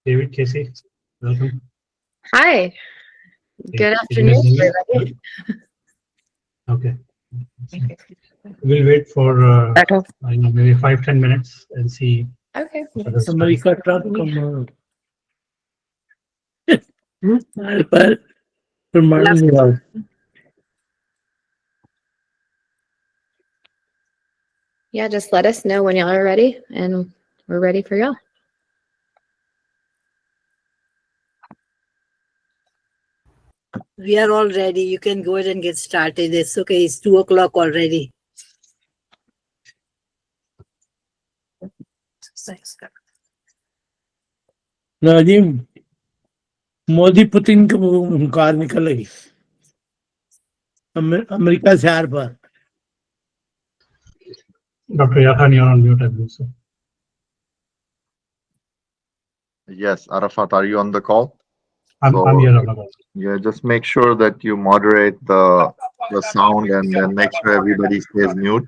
David, Casey, welcome. Hi. Good Can you afternoon, guys hear me? everybody. Okay. We'll wait for maybe 5-10 minutes and see Okay. if others Somebody start. cut out come पर remind me of Yeah, just let us know when y'all are ready, and we're ready for y'all. We are all ready. You can go ahead and get started. It's okay. It's 2 o'clock already. Nazim Modi Putin की car निकल गई America से are पर Dr. Yathan, you're on mute, I believe so. Yes, Arafat, are you on the call? I'm here. Abdullah. Yeah, just make sure that you moderate the sound and then make sure everybody stays mute.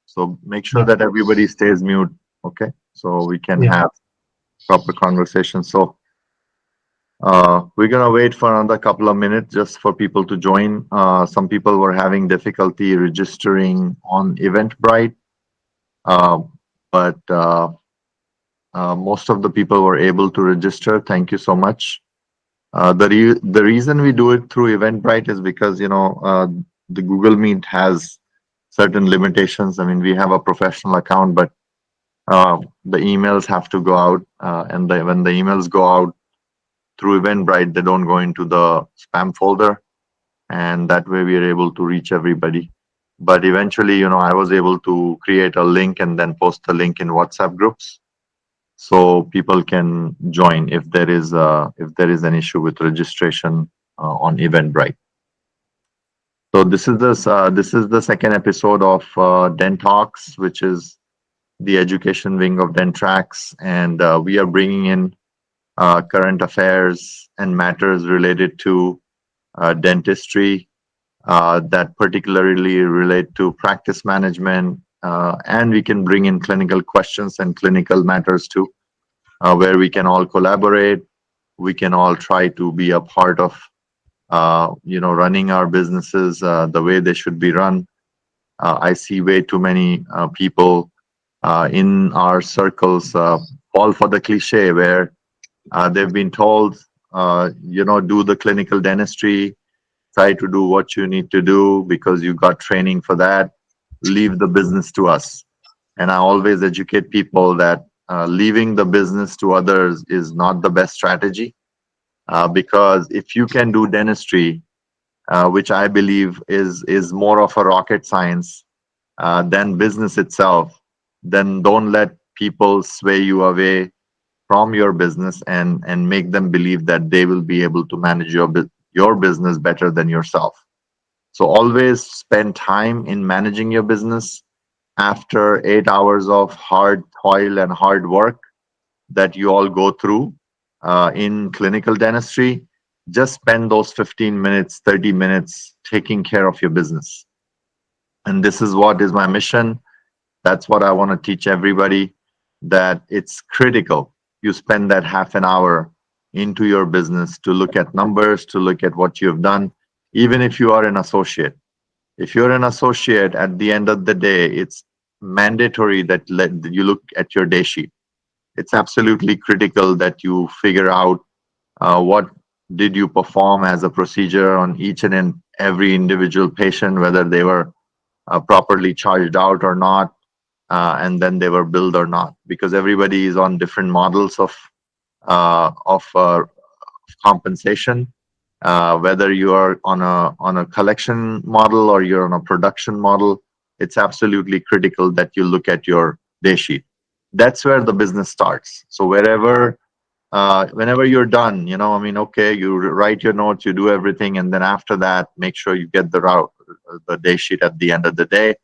So make sure that everybody stays mute, okay? So we can have proper conversation. So we're gonna wait for another couple of minutes just for people to join. Some people were having difficulty registering on Eventbrite, but most of the people were able to register. Thank you so much. The reason we do it through Eventbrite is because the Google Meet has certain limitations. I mean, we have a professional account, but the emails have to go out, and when the emails go out through Eventbrite, they don't go into the spam folder, and that way we are able to reach everybody. But eventually, I was able to create a link and then post the link in WhatsApp groups, so people can join if there is an issue with registration on Eventbrite. So this is the second episode of DentTalks, which is the education wing of DentTracks, and we are bringing in current affairs and matters related to dentistry that particularly relate to practice management, and we can bring in clinical questions and clinical matters too, where we can all collaborate. We can all try to be a part of running our businesses the way they should be run. I see way too many people in our circles fall for the cliche where they've been told, do the clinical dentistry, try to do what you need to do because you got training for that, leave the business to us. And I always educate people that leaving the business to others is not the best strategy, because if you can do dentistry, which I believe is more of a rocket science than business itself, then don't let people sway you away from your business and make them believe that they will be able to manage your business better than yourself. So always spend time in managing your business. After 8 hours of hard toil and hard work that you all go through in clinical dentistry, just spend those 15 minutes, 30 minutes taking care of your business. And this is what is my mission. That's what I want to teach everybody, that it's critical you spend that half an hour into your business to look at numbers, to look at what you've done, even if you are an associate. If you're an associate, at the end of the day, it's mandatory that you look at your day sheet. It's absolutely critical that you figure out what did you perform as a procedure on each and every individual patient, whether they were properly charged out or not, and then they were billed or not, because everybody is on different models of compensation. Whether you are on a collection model or you're on a production model, it's absolutely critical that you look at your day sheet. That's where the business starts. So whenever you're done, okay, you write your notes, you do everything, and then after that, make sure you get the day sheet at the end of the day.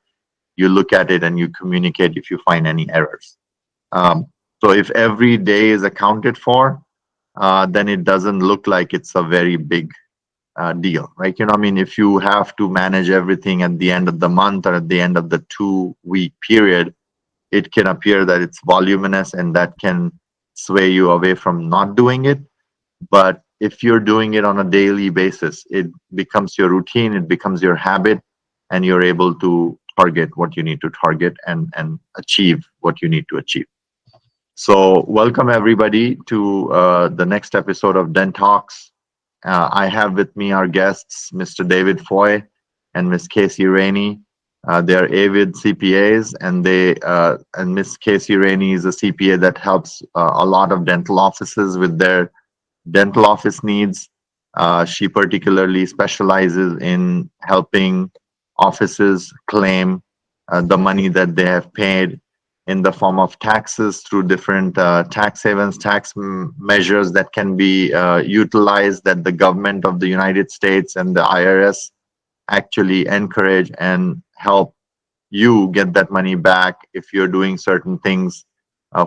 You look at it and you communicate if you find any errors. So if every day is accounted for, then it doesn't look like it's a very big deal, right? I mean, if you have to manage everything at the end of the month or at the end of the 2-week period, it can appear that it's voluminous and that can sway you away from not doing it. But if you're doing it on a daily basis, it becomes your routine, it becomes your habit, and you're able to target what you need to target and achieve what you need to achieve. So welcome everybody to the next episode of DentTalks. I have with me our guests, Mr. David Foy and Miss Casey Raney. They are avid CPAs, and Miss Casey Raney is a CPA that helps a lot of dental offices with their dental office needs. She particularly specializes in helping offices claim the money that they have paid in the form of taxes through different tax havens, tax measures that can be utilized, that the government of the United States and the IRS actually encourage and help you get that money back if you're doing certain things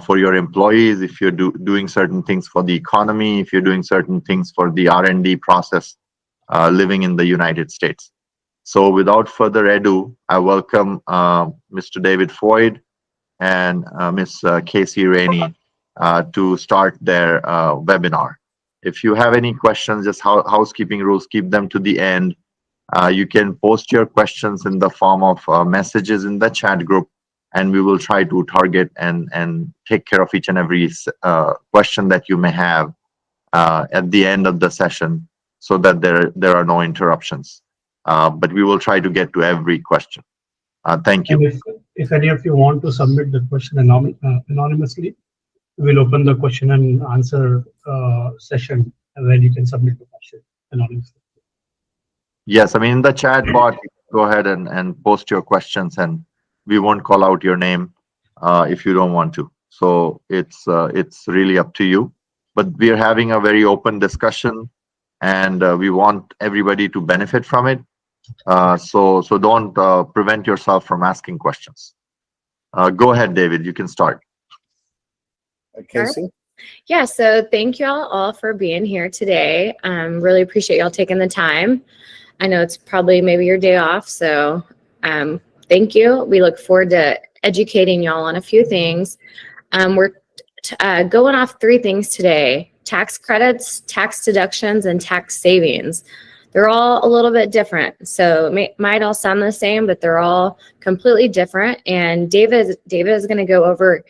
for your employees, if you're doing certain things for the economy, if you're doing certain things for the R&D process living in the United States. So without further ado, I welcome Mr. David Foy and Miss Casey Raney to start their webinar. If you have any questions, just housekeeping rules, keep them to the end. You can post your questions in the form of messages in the chat group, and we will try to target and take care of each and every question that you may have at the end of the session, so that there are no interruptions. But we will try to get to every question. Thank you. And if any of you want to submit the question anonymously, we'll open the question and answer session, and then you can submit the question anonymously. Yes, I mean, in the chat bot, go ahead and post your questions, and we won't call out your name if you don't want to. So it's really up to you. But we're having a very open discussion, and we want everybody to benefit from it. So don't prevent yourself from asking questions. Go ahead, David. You can start. Casey? Yeah, so thank you all for being here today. Really appreciate y'all taking the time. I know it's probably maybe your day off, so thank you. We look forward to educating y'all on a few things. We're going off 3 things today: tax credits, tax deductions, and tax savings. They're all a little bit different, so it might all sound the same, but they're all completely different. And David is going to go over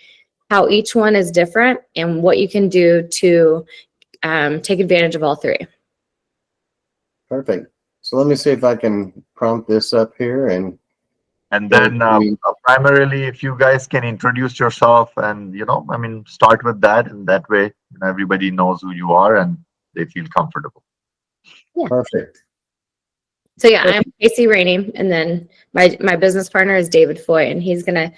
how each one is different and what you can do to take advantage of all 3. Perfect. So let me see if I can prompt this up here. And then primarily, if you guys can introduce yourself and, I mean, start with that. And that way, everybody knows who you are and they feel comfortable. Yeah. Perfect. So yeah, I'm Casey Raney, and then my business partner is David Foy, and he's gonna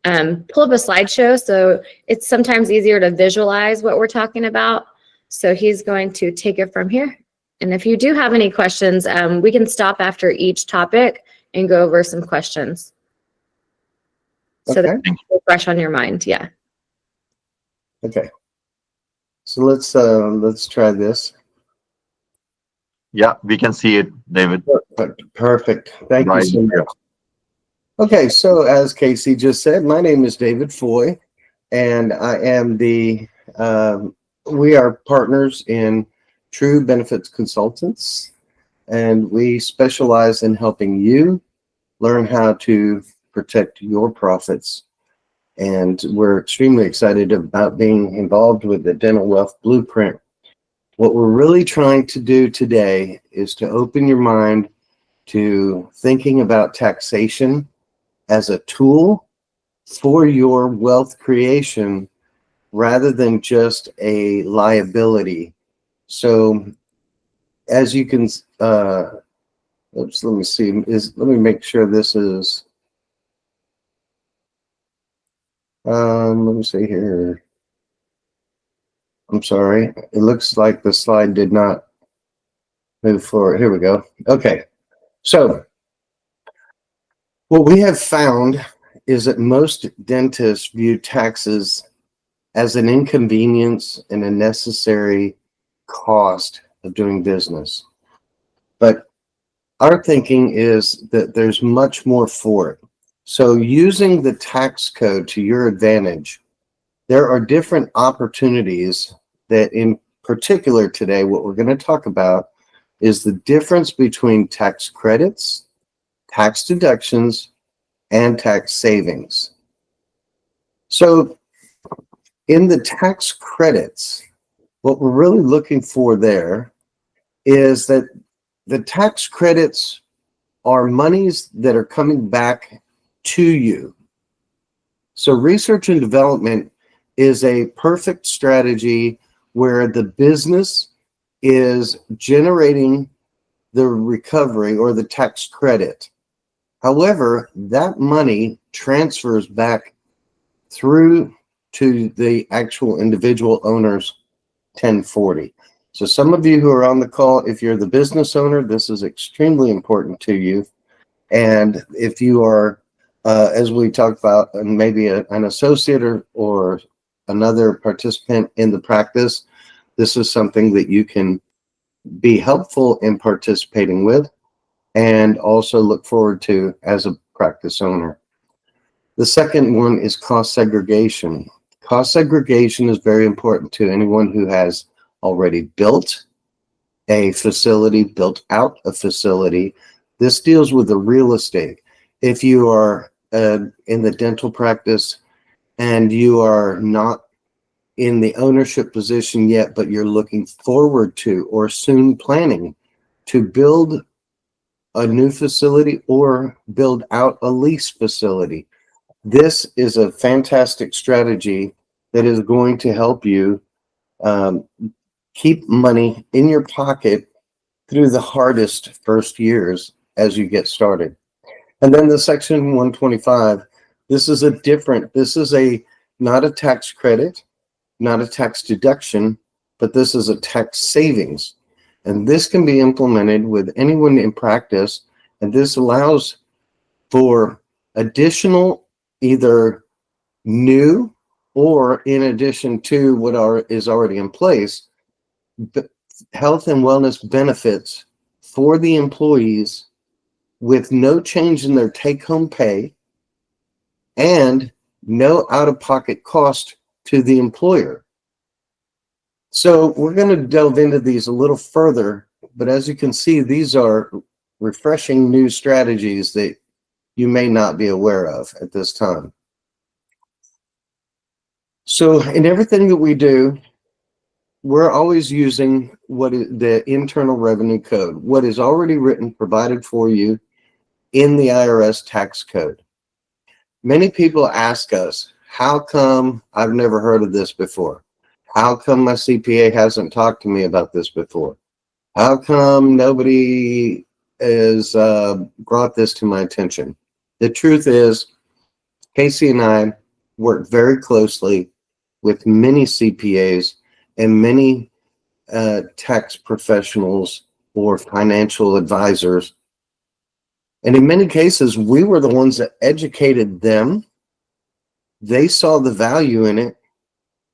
pull up a slideshow, so it's sometimes easier to visualize what we're talking about. So he's going to take it from here. And if you do have any questions, we can stop after each topic and go over some questions. So Okay. they're fresh on your mind. Yeah. Okay. So let's try this. Yeah, we can see it, David. Perfect. Thank you Right. so much. Okay, so as Casey just said, my name is David Foy, and I am we are partners in True Benefits Consultants, and we specialize in helping you learn how to protect your profits. And we're extremely excited about being involved with the Dental Wealth Blueprint. What we're really trying to do today is to open your mind to thinking about taxation as a tool for your wealth creation rather than just a liability. So as you can, let me see, let me make sure this is, let me see here. I'm sorry. It looks like the slide did not move forward. Here we go. Okay. So what we have found is that most dentists view taxes as an inconvenience and a necessary cost of doing business. But our thinking is that there's much more for it. So using the tax code to your advantage, there are different opportunities that in particular today, what we're going to talk about is the difference between tax credits, tax deductions, and tax savings. So in the tax credits, what we're really looking for there is that the tax credits are monies that are coming back to you. So research and development is a perfect strategy where the business is generating the recovery or the tax credit. However, that money transfers back through to the actual individual owner's 1040. So some of you who are on the call, if you're the business owner, this is extremely important to you. And if you are, as we talked about, maybe an associate or another participant in the practice, this is something that you can be helpful in participating with and also look forward to as a practice owner. The second one is cost segregation. Cost segregation is very important to anyone who has already built a facility, built out a facility. This deals with the real estate. If you are in the dental practice and you are not in the ownership position yet, but you're looking forward to or soon planning to build a new facility or build out a lease facility, this is a fantastic strategy that is going to help you keep money in your pocket through the hardest first years as you get started. And then the Section 125, this is not a tax credit, not a tax deduction, but this is a tax savings. And this can be implemented with anyone in practice. And this allows for additional, either new or in addition to what is already in place, health and wellness benefits for the employees with no change in their take-home pay and no out-of-pocket cost to the employer. So we're going to delve into these a little further, but as you can see, these are refreshing new strategies that you may not be aware of at this time. So in everything that we do, we're always using what is the Internal Revenue Code, what is already written, provided for you in the IRS tax code. Many people ask us, how come I've never heard of this before? How come my CPA hasn't talked to me about this before? How come nobody has brought this to my attention? The truth is, Casey and I work very closely with many CPAs and many tax professionals or financial advisors. And in many cases, we were the ones that educated them. They saw the value in it,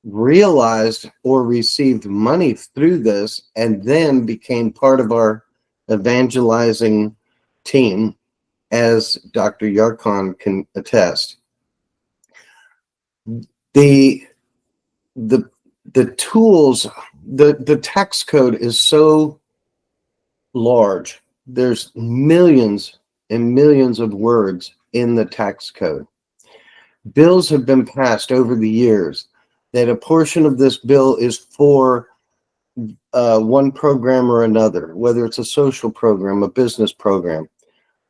realized or received money through this, and then became part of our evangelizing team, as Dr. Yarkon can attest. The tools, the tax code is so large. There's millions and millions of words in the tax code. Bills have been passed over the years that a portion of this bill is for one program or another, whether it's a social program, a business program.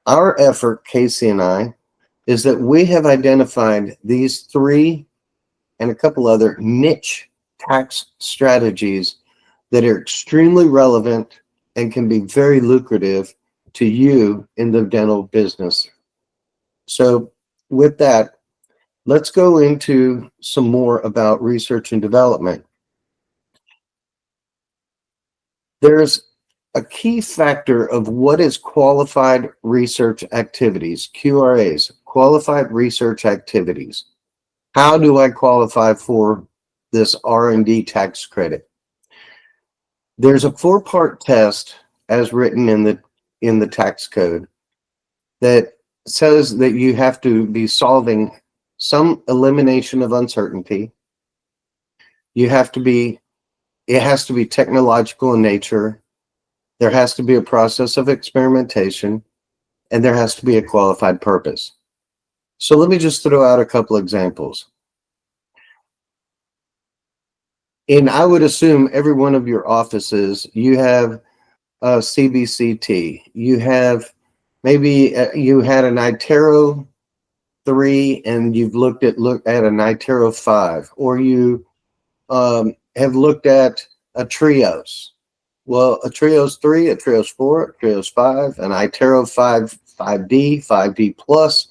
Our effort, Casey and I, is that we have identified these three and a couple other niche tax strategies that are extremely relevant and can be very lucrative to you in the dental business. So with that, let's go into some more about research and development. There's a key factor of what is qualified research activities, QRAs, qualified research activities. How do I qualify for this R&D tax credit? There's a 4-part test as written in the in the tax code that says that you have to be solving some elimination of uncertainty. It has to be technological in nature. There has to be a process of experimentation, and there has to be a qualified purpose. So let me just throw out a couple examples. I would assume every one of your offices, you have a CBCT. You have maybe you had an ITERO 3 and you've looked at an ITERO 5, or you have looked at a TRIOS. Well, a TRIOS 3, a TRIOS 4, a TRIOS 5, an ITERO 5D, 5D plus.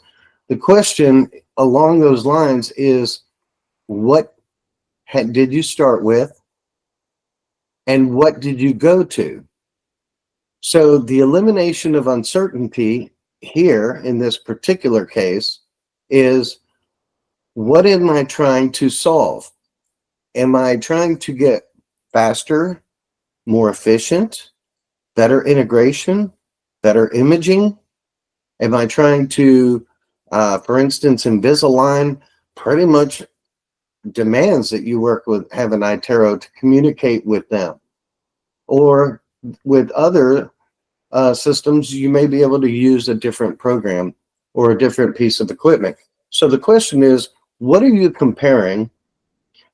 The question along those lines is, what did you start with, and what did you go to? So the elimination of uncertainty here in this particular case is, what am I trying to solve? Am I trying to get faster, more efficient, better integration, better imaging? Am I trying to, for instance, Invisalign pretty much demands that you have an iTero to communicate with them. Or with other systems, you may be able to use a different program or a different piece of equipment. So the question is, what are you comparing?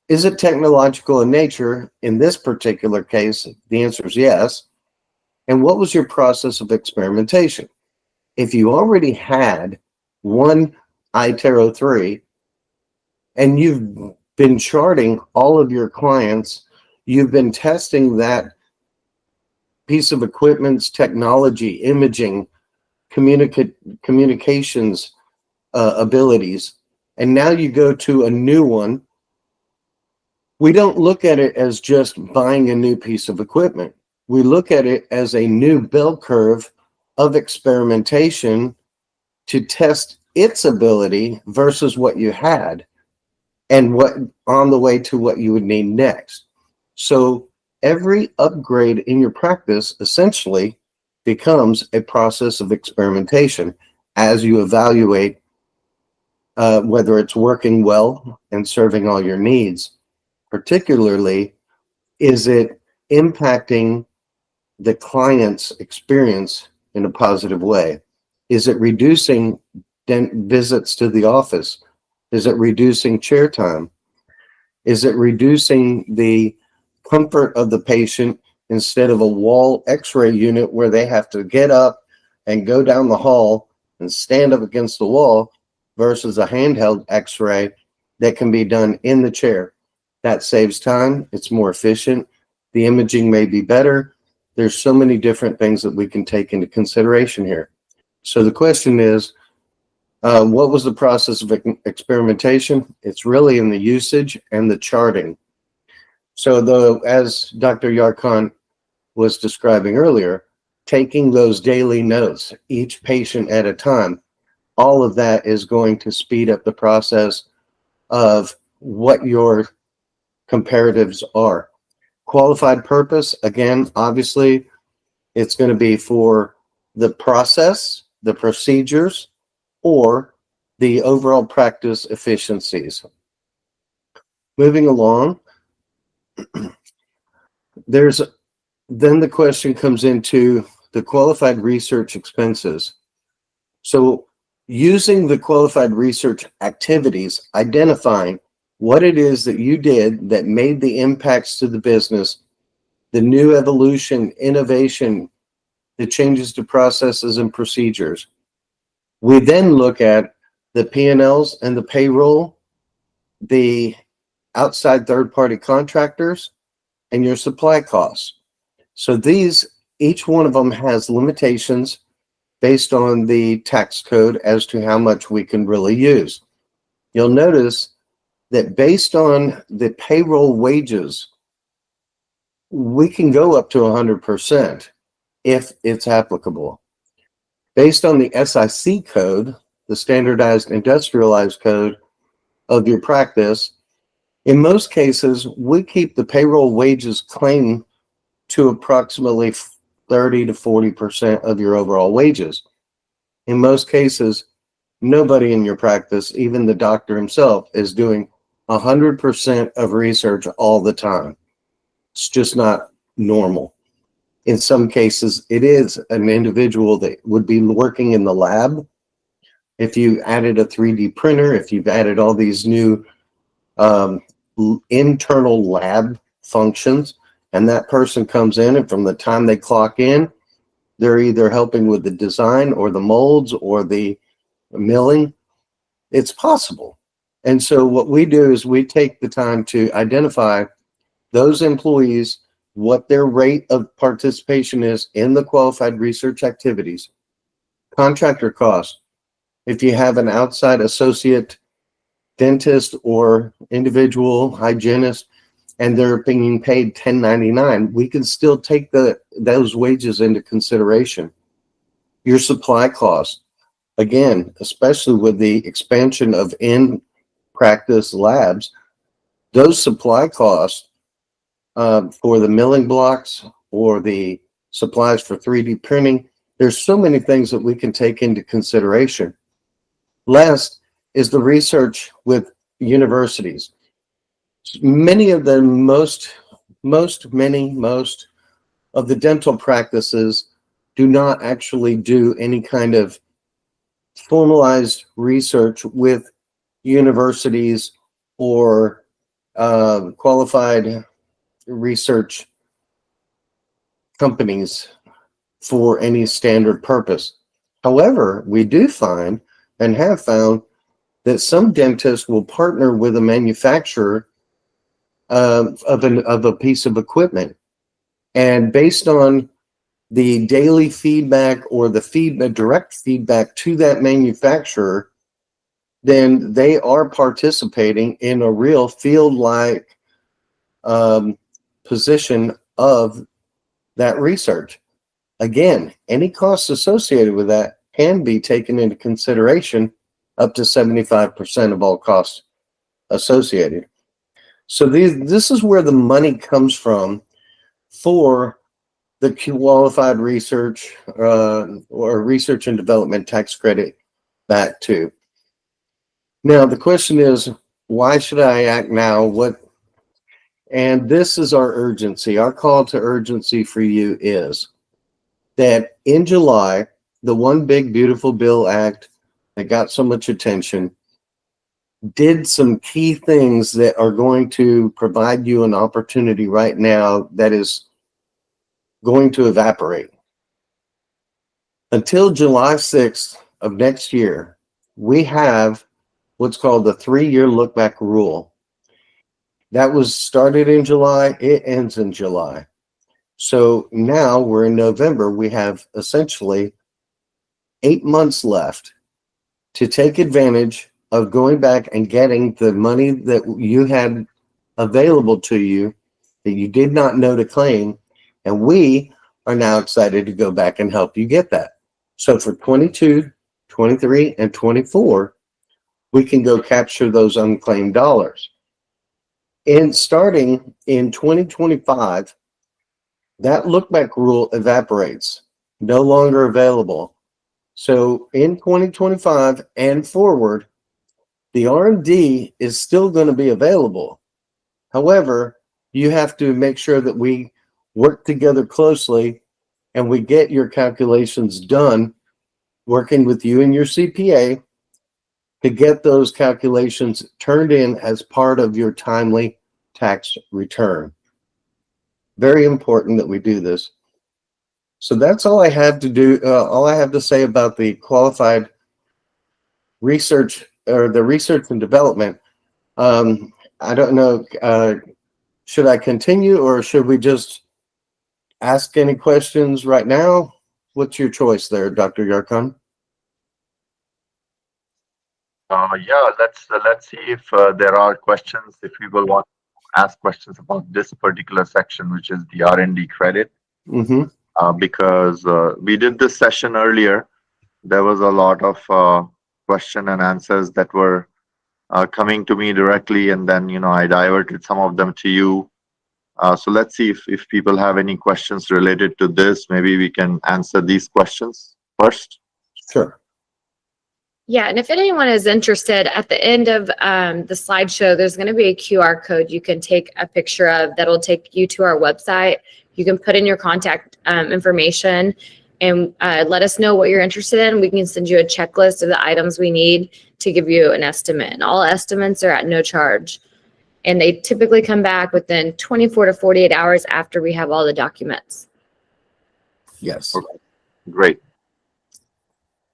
Is it technological in nature? In this particular case, the answer is yes. And what was your process of experimentation? If you already had one iTero 3 and you've been charting all of your clients, you've been testing that piece of equipment's technology, imaging, communications abilities, and now you go to a new one, we don't look at it as just buying a new piece of equipment. We look at it as a new bell curve of experimentation to test its ability versus what you had and what on the way to what you would need next. So every upgrade in your practice essentially becomes a process of experimentation as you evaluate whether it's working well and serving all your needs. Particularly, is it impacting the client's experience in a positive way? Is it reducing visits to the office? Is it reducing chair time? Is it reducing the comfort of the patient instead of a wall x-ray unit where they have to get up and go down the hall and stand up against the wall versus a handheld x-ray that can be done in the chair? That saves time. It's more efficient. The imaging may be better. There's so many different things that we can take into consideration here. So the question is, what was the process of experimentation? It's really in the usage and the charting. So as Dr. Yarkhan was describing earlier, taking those daily notes, each patient at a time, all of that is going to speed up the process of what your comparatives are. Qualified purpose, again, obviously, it's going to be for the process, the procedures, or the overall practice efficiencies. Moving along, then the question comes into the qualified research expenses. So using the qualified research activities, identifying what it is that you did that made the impacts to the business, the new evolution, innovation, the changes to processes and procedures. We then look at the P&Ls and the payroll, the outside third-party contractors, and your supply costs. So each one of them has limitations based on the tax code as to how much we can really use. You'll notice that based on the payroll wages, we can go up to 100% if it's applicable. Based on the SIC code, the standardized industrialized code of your practice, in most cases, we keep the payroll wages claim to approximately 30 to 40% of your overall wages. In most cases, nobody in your practice, even the doctor himself, is doing 100% of research all the time. It's just not normal. In some cases, it is an individual that would be working in the lab. If you added a 3D printer, if you've added all these new internal lab functions, and that person comes in, and from the time they clock in, they're either helping with the design or the molds or the milling. It's possible. And so what we do is we take the time to identify those employees, what their rate of participation is in the qualified research activities, contractor costs. If you have an outside associate dentist or individual hygienist and they're being paid 1099, we can still take those wages into consideration. Your supply costs, again, especially with the expansion of in-practice labs, those supply costs for the milling blocks or the supplies for 3D printing, there's so many things that we can take into consideration. Last is the research with universities. Many of the most of the dental practices do not actually do any kind of formalized research with universities or qualified research companies for any standard purpose. However, we do find and have found that some dentists will partner with a manufacturer of a piece of equipment, and based on the daily feedback or the direct feedback to that manufacturer, then they are participating in a real field-like position of that research. Again, any costs associated with that can be taken into consideration, up to 75% of all costs associated. So this is where the money comes from for the qualified research or research and development tax credit back to. Now, the question is, why should I act now? And this is our urgency. Our call to urgency for you is that in July, the One Big Beautiful Bill Act that got so much attention did some key things that are going to provide you an opportunity right now that is going to evaporate. Until July 6th of next year, we have what's called the 3-year look-back rule. That was started in July, it ends in July. So now we're in November, we have essentially 8 months left to take advantage of going back and getting the money that you had available to you that you did not know to claim. And we are now excited to go back and help you get that. So for 22, 23, and 24, we can go capture those unclaimed dollars. And starting in 2025, that look-back rule evaporates, no longer available. So in 2025 and forward, the R&D is still going to be available. However, you have to make sure that we work together closely and we get your calculations done, working with you and your CPA to get those calculations turned in as part of your timely tax return. Very important that we do this. So that's all I have to do. All I have to say about the qualified research or the research and development. I don't know. Should I continue or should we just ask any questions right now? What's your choice there, Dr. Yarkhan? Yeah, let's see if there are questions. If people want to ask questions about this particular section, which is the R&D credit, because we did this session earlier, there was a lot of question and answers that were coming to me directly, and then I diverted some of them to you So let's see if people have any questions related to this. Maybe we can answer these questions first. Sure. Yeah, and if anyone is interested, at the end of the slideshow, there's going to be a QR code you can take a picture of that'll take you to our website. You can put in your contact information and let us know what you're interested in. We can send you a checklist of the items we need to give you an estimate. And all estimates are at no charge. And they typically come back within 24 to 48 hours after we have all the documents. Yes. Okay. Great.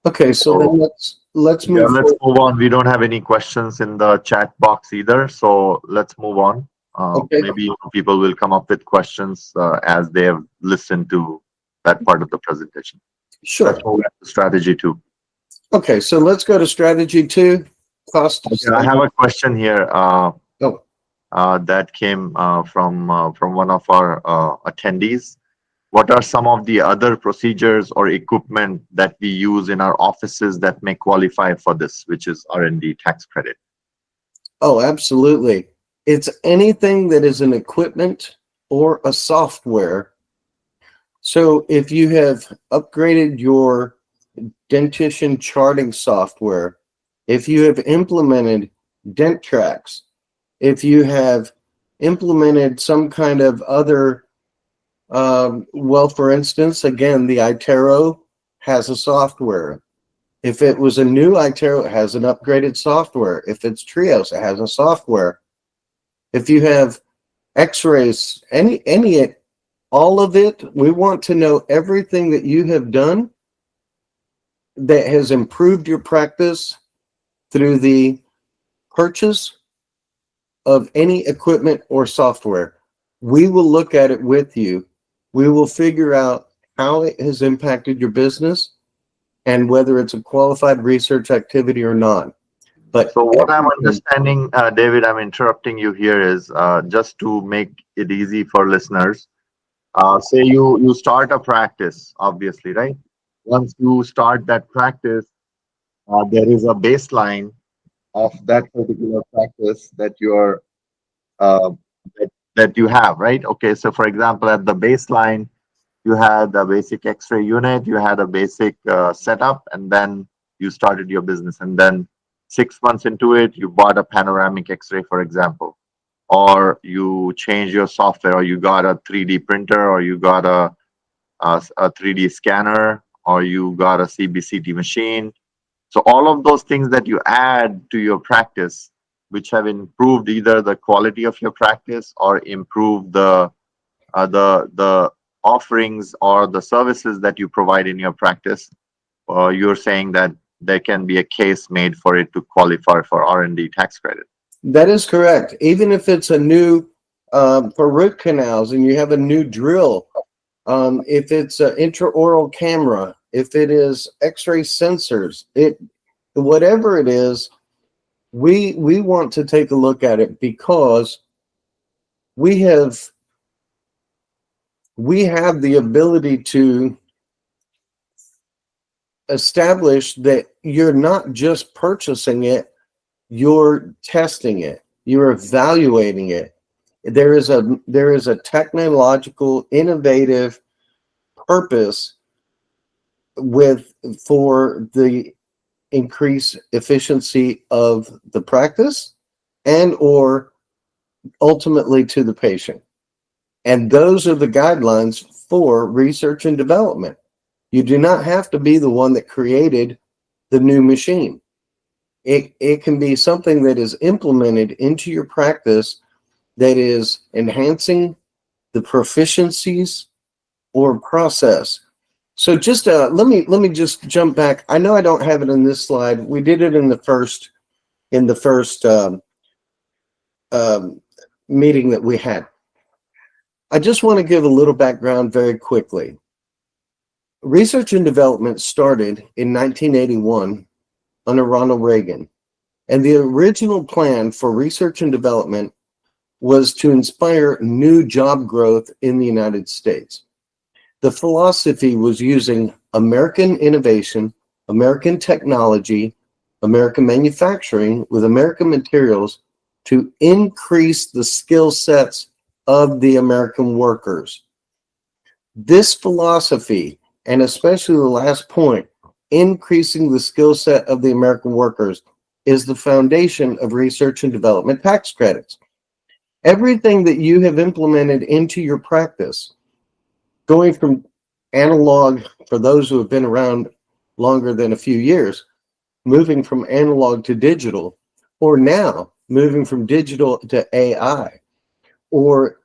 Okay, so then let's move Let's forward. move on. We don't have any questions in the chat box either, so let's move on. Okay. Maybe people will come up with questions as they have listened to that part of the presentation. Sure. Let's move on to strategy 2. Okay, so let's go to strategy 2. Cost. Okay, I have a question here. Oh. That came from one of our attendees. What are some of the other procedures or equipment that we use in our offices that may qualify for this, which is R&D tax credit? Oh, absolutely. It's anything that is an equipment or a software. So if you have upgraded your dentition charting software, if you have implemented DentTracks, if you have implemented some kind of other, well, for instance, again, the iTero has a software. If it was a new iTero, it has an upgraded software. If it's Trios, it has a software. If you have X-rays, all of it, we want to know everything that you have done that has improved your practice through the purchase of any equipment or software. We will look at it with you. We will figure out how it has impacted your business and whether it's a qualified research activity or not. But so what I'm understanding, David, I'm interrupting you here, is just to make it easy for listeners. Say you start a practice, obviously, right? Once you start that practice, there is a baseline of that particular practice that you're that you have, right? Okay, so for example, at the baseline, you had a basic X-ray unit, you had a basic setup, and then you started your business. And then 6 months into it, you bought a panoramic X-ray, for example, or you changed your software, or you got a 3D printer, or you got a 3D scanner, or you got a CBCT machine. So all of those things that you add to your practice, which have improved either the quality of your practice or improved the offerings or the services that you provide in your practice, you're saying that there can be a case made for it to qualify for R&D tax credit. that is correct. Even if it's a new, for root canals and you have a new drill, if it's an intraoral camera, if it is X-ray sensors, whatever it is, we want to take a look at it because we have the ability to establish that you're not just purchasing it, you're testing it, you're evaluating it. There is a technological, innovative purpose for the increased efficiency of the practice and or ultimately to the patient. And those are the guidelines for research and development. You do not have to be the one that created the new machine. It can be something that is implemented into your practice that is enhancing the proficiencies or process. So just let me just jump back. I know I don't have it in this slide. We did it in the first meeting that we had. I just want to give a little background very quickly. Research and development started in 1981 under Ronald Reagan, and the original plan for research and development was to inspire new job growth in the United States. The philosophy was using American innovation, American technology, American manufacturing with American materials to increase the skill sets of the American workers. This philosophy, and especially the last point, increasing the skill set of the American workers, is the foundation of research and development tax credits. Everything that you have implemented into your practice, going from analog, for those who have been around longer than a few years, moving from analog to digital, or now moving from digital to AI, or,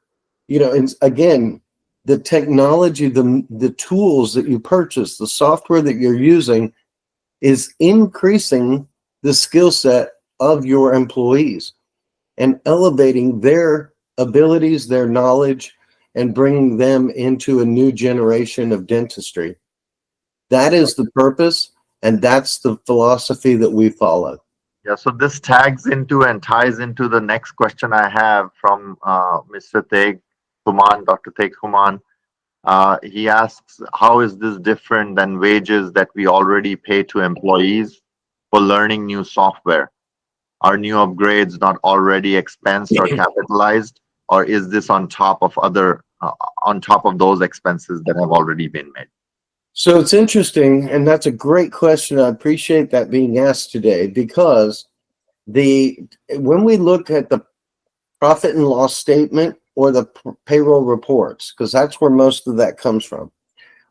and again, the technology, the tools that you purchase, the software that you're using is increasing the skill set of your employees and elevating their abilities, their knowledge, and bringing them into a new generation of dentistry. That is the purpose, and that's the philosophy that we follow. Yeah, so this tags into and ties into the next question I have from Mr. Teg Human, Dr. Teg Human. He asks, how is this different than wages that we already pay to employees for learning new software? Are new upgrades not already expensed or capitalized, or is this on top of those expenses that have already been made? So it's interesting, and that's a great question. I appreciate that being asked today, because when we look at the profit and loss statement or the payroll reports, because that's where most of that comes from.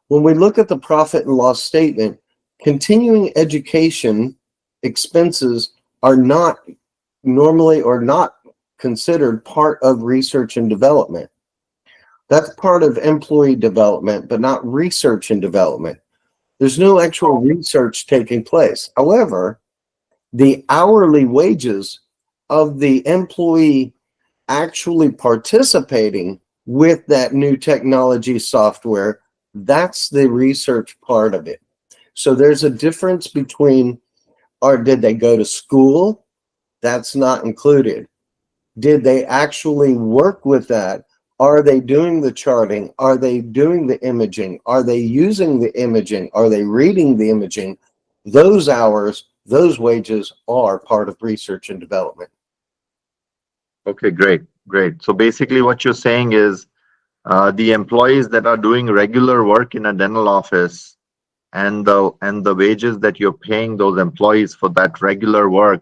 When we look at the profit and loss statement, continuing education expenses are not normally or not considered part of research and development. That's part of employee development, but not research and development. There's no actual research taking place. However, the hourly wages of the employee actually participating with that new technology software, that's the research part of it. So there's a difference between, or did they go to school? That's not included. Did they actually work with that? Are they doing the charting? Are they doing the imaging? Are they using the imaging? Are they reading the imaging? Those hours, those wages are part of research and development. Okay, great. So basically what you're saying is the employees that are doing regular work in a dental office and the wages that you're paying those employees for that regular work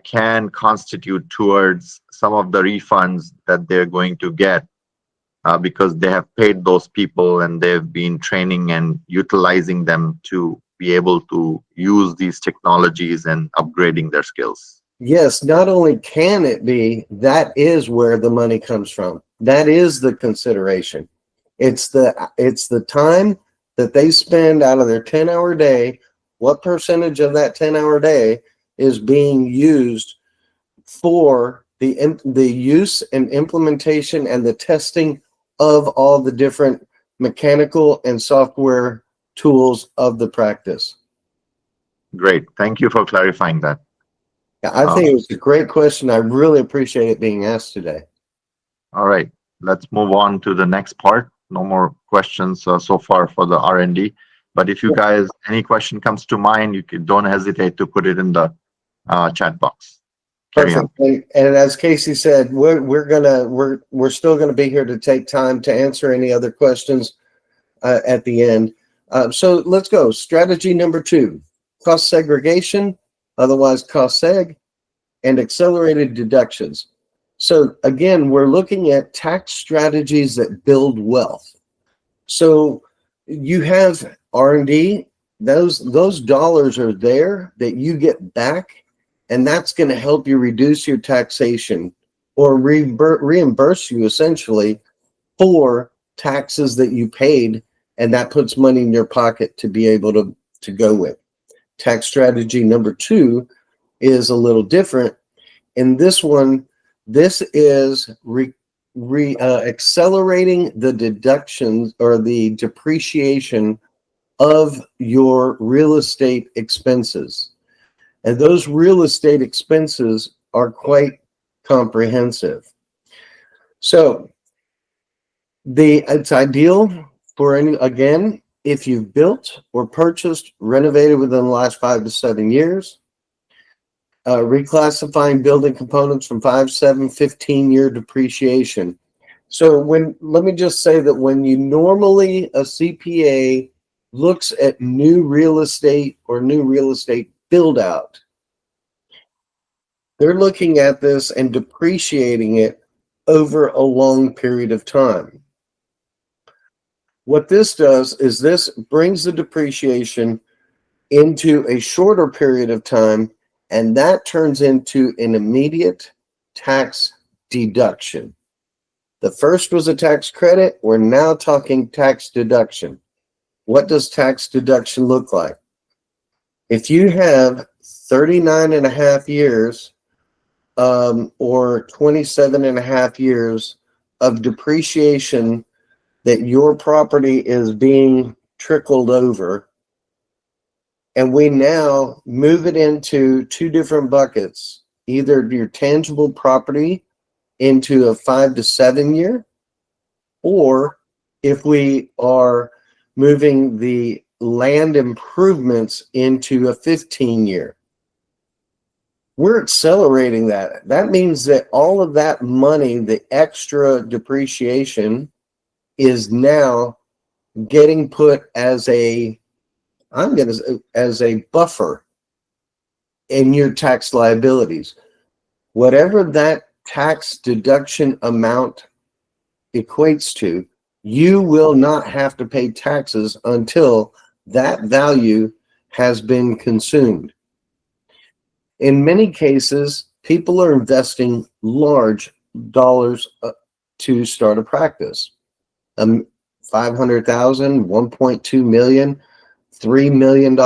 can constitute towards some of the refunds that they're going to get because they have paid those people and they've been training and utilizing them to be able to use these technologies and upgrading their skills. Yes, not only can it be, that is where the money comes from. That is the consideration. It's the time that they spend out of their 10-hour day. What percentage of that 10-hour day is being used for the use and implementation and the testing of all the different mechanical and software tools of the practice? Great. Thank you for clarifying that. Yeah, I think it was a great question. I really appreciate it being asked today. All right. Let's move on to the next part. No more questions so far for the R&D. But if you guys, any question comes to mind, don't hesitate to put it in the chat box. Carry on. Perfect. And as Casey said, we're still gonna be here to take time to answer any other questions at the end. So let's go. Strategy number 2, cost segregation, otherwise cost seg, and accelerated deductions. So again, we're looking at tax strategies that build wealth. So you have R&D, those dollars are there that you get back, and that's going to help you reduce your taxation or reimburse you essentially for taxes that you paid, and that puts money in your pocket to be able to go with. Tax strategy number 2 is a little different. In this one, this is accelerating the deductions or the depreciation of your real estate expenses. And those real estate expenses are quite comprehensive. So it's ideal for again, if you've built or purchased, renovated within the last 5 to 7 years, reclassifying building components from 5, 7, 15-year depreciation. So let me just say that when you normally, a CPA looks at new real estate or new real estate build out, they're looking at this and depreciating it over a long period of time. What this does is this brings the depreciation into a shorter period of time, and that turns into an immediate tax deduction. The first was a tax credit. We're now talking tax deduction. What does tax deduction look like? If you have 39 and a half years or 27 and a half years of depreciation that your property is being trickled over, and we now move it into two different buckets, either your tangible property into a 5 to 7 year, or if we are moving the land improvements into a 15 year. We're accelerating that. That means that all of that money, the extra depreciation, is now getting put as a buffer in your tax liabilities. Whatever that tax deduction amount equates to, you will not have to pay taxes until that value has been consumed. In many cases, people are investing large dollars to start a practice. $500,000, $1.2 million, $3 million.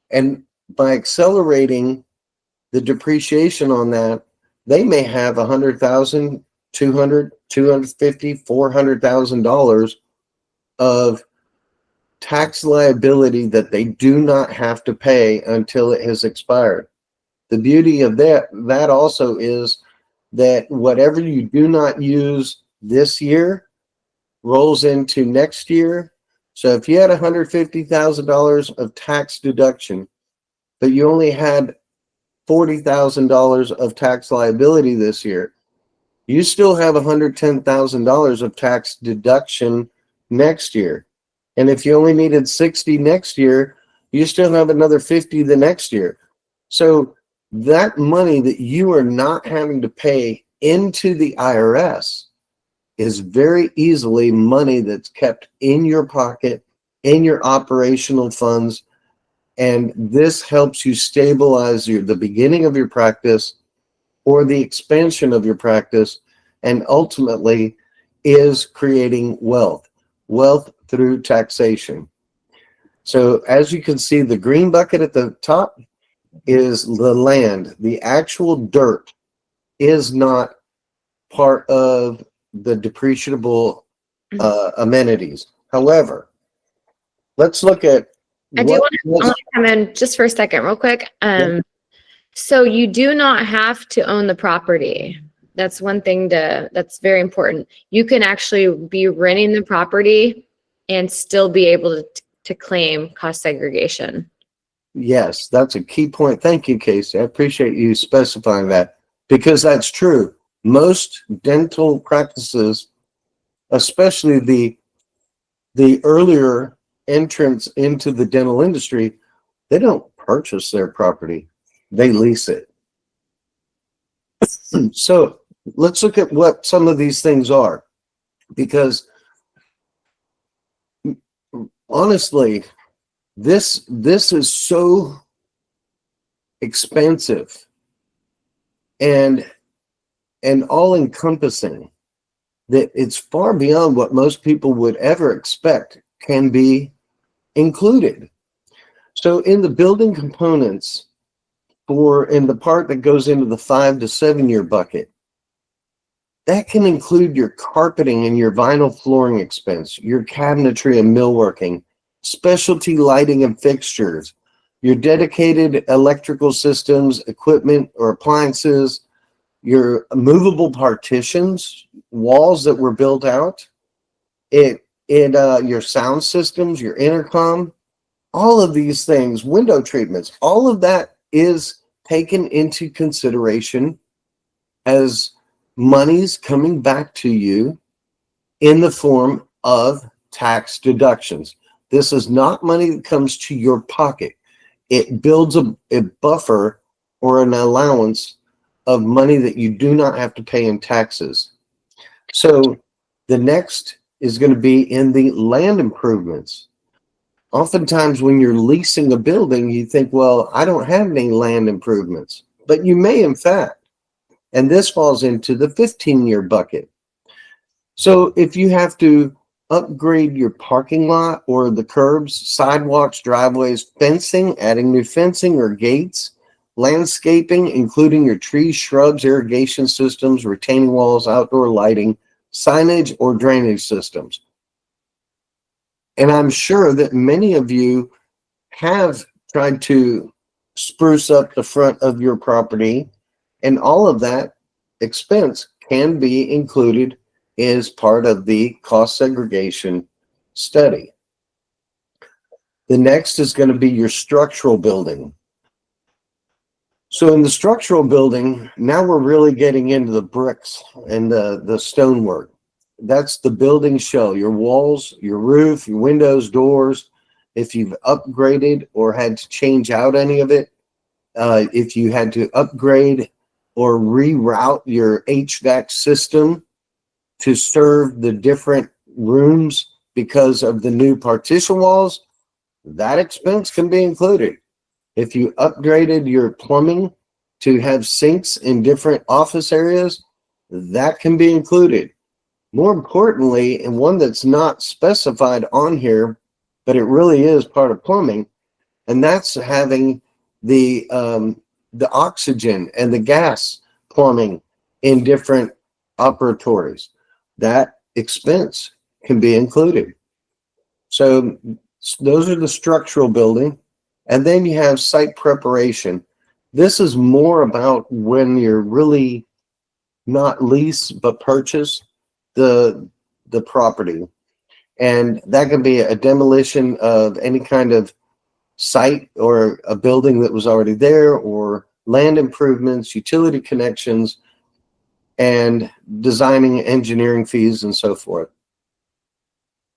And by accelerating the depreciation on that, they may have $100,000, $200,000, $250,000, $400,000 of tax liability that they do not have to pay until it has expired. The beauty of that also is that whatever you do not use this year rolls into next year. So if you had $150,000 of tax deduction, but you only had $40,000 of tax liability this year, you still have $110,000 of tax deduction next year. And if you only needed 60 next year, you still have another 50 the next year. So that money that you are not having to pay into the IRS is very easily money that's kept in your pocket, in your operational funds. And this helps you stabilize the beginning of your practice or the expansion of your practice, and ultimately is creating wealth through taxation. So as you can see, the green bucket at the top is the land. The actual dirt is not part of the depreciable amenities. However, let's look at I want to come in just for a second, real quick. So you do not have to own the property. That's one thing that's very important. You can actually be renting the property and still be able to claim cost segregation. Yes, that's a key point. Thank you, Casey. I appreciate you specifying that, because that's true. Most dental practices, especially the earlier entrance into the dental industry, they don't purchase their property, they lease it. So let's look at what some of these things are, because honestly, this is so expensive and all encompassing that it's far beyond what most people would ever expect can be included. So in the building components, in the part that goes into the 5 to 7 year bucket, that can include your carpeting and your vinyl flooring expense, your cabinetry and millworking, specialty lighting and fixtures, your dedicated electrical systems, equipment or appliances, your movable partitions, walls that were built out, your sound systems, your intercom, all of these things, window treatments, all of that is taken into consideration as monies coming back to you in the form of tax deductions. This is not money that comes to your pocket. It builds a buffer or an allowance of money that you do not have to pay in taxes. So the next is going to be in the land improvements. Oftentimes when you're leasing a building, you think, well, I don't have any land improvements, but you may in fact. And this falls into the 15-year bucket. So if you have to upgrade your parking lot or the curbs, sidewalks, driveways, fencing, adding new fencing or gates, landscaping, including your trees, shrubs, irrigation systems, retaining walls, outdoor lighting, signage, or drainage systems. And I'm sure that many of you have tried to spruce up the front of your property, and all of that expense can be included as part of the cost segregation study. The next is going to be your structural building. So in the structural building, now we're really getting into the bricks and the stonework. That's the building shell, your walls, your roof, your windows, doors. If you've upgraded or had to change out any of it, if you had to upgrade or reroute your HVAC system to serve the different rooms because of the new partition walls, that expense can be included. If you upgraded your plumbing to have sinks in different office areas, that can be included. More importantly, and one that's not specified on here, but it really is part of plumbing, and that's having the oxygen and the gas plumbing in different operatories. That expense can be included. So those are the structural building. And then you have site preparation. This is more about when you're really not lease but purchase the property. And that can be a demolition of any kind of site or a building that was already there, or land improvements, utility connections, and designing, engineering fees, and so forth.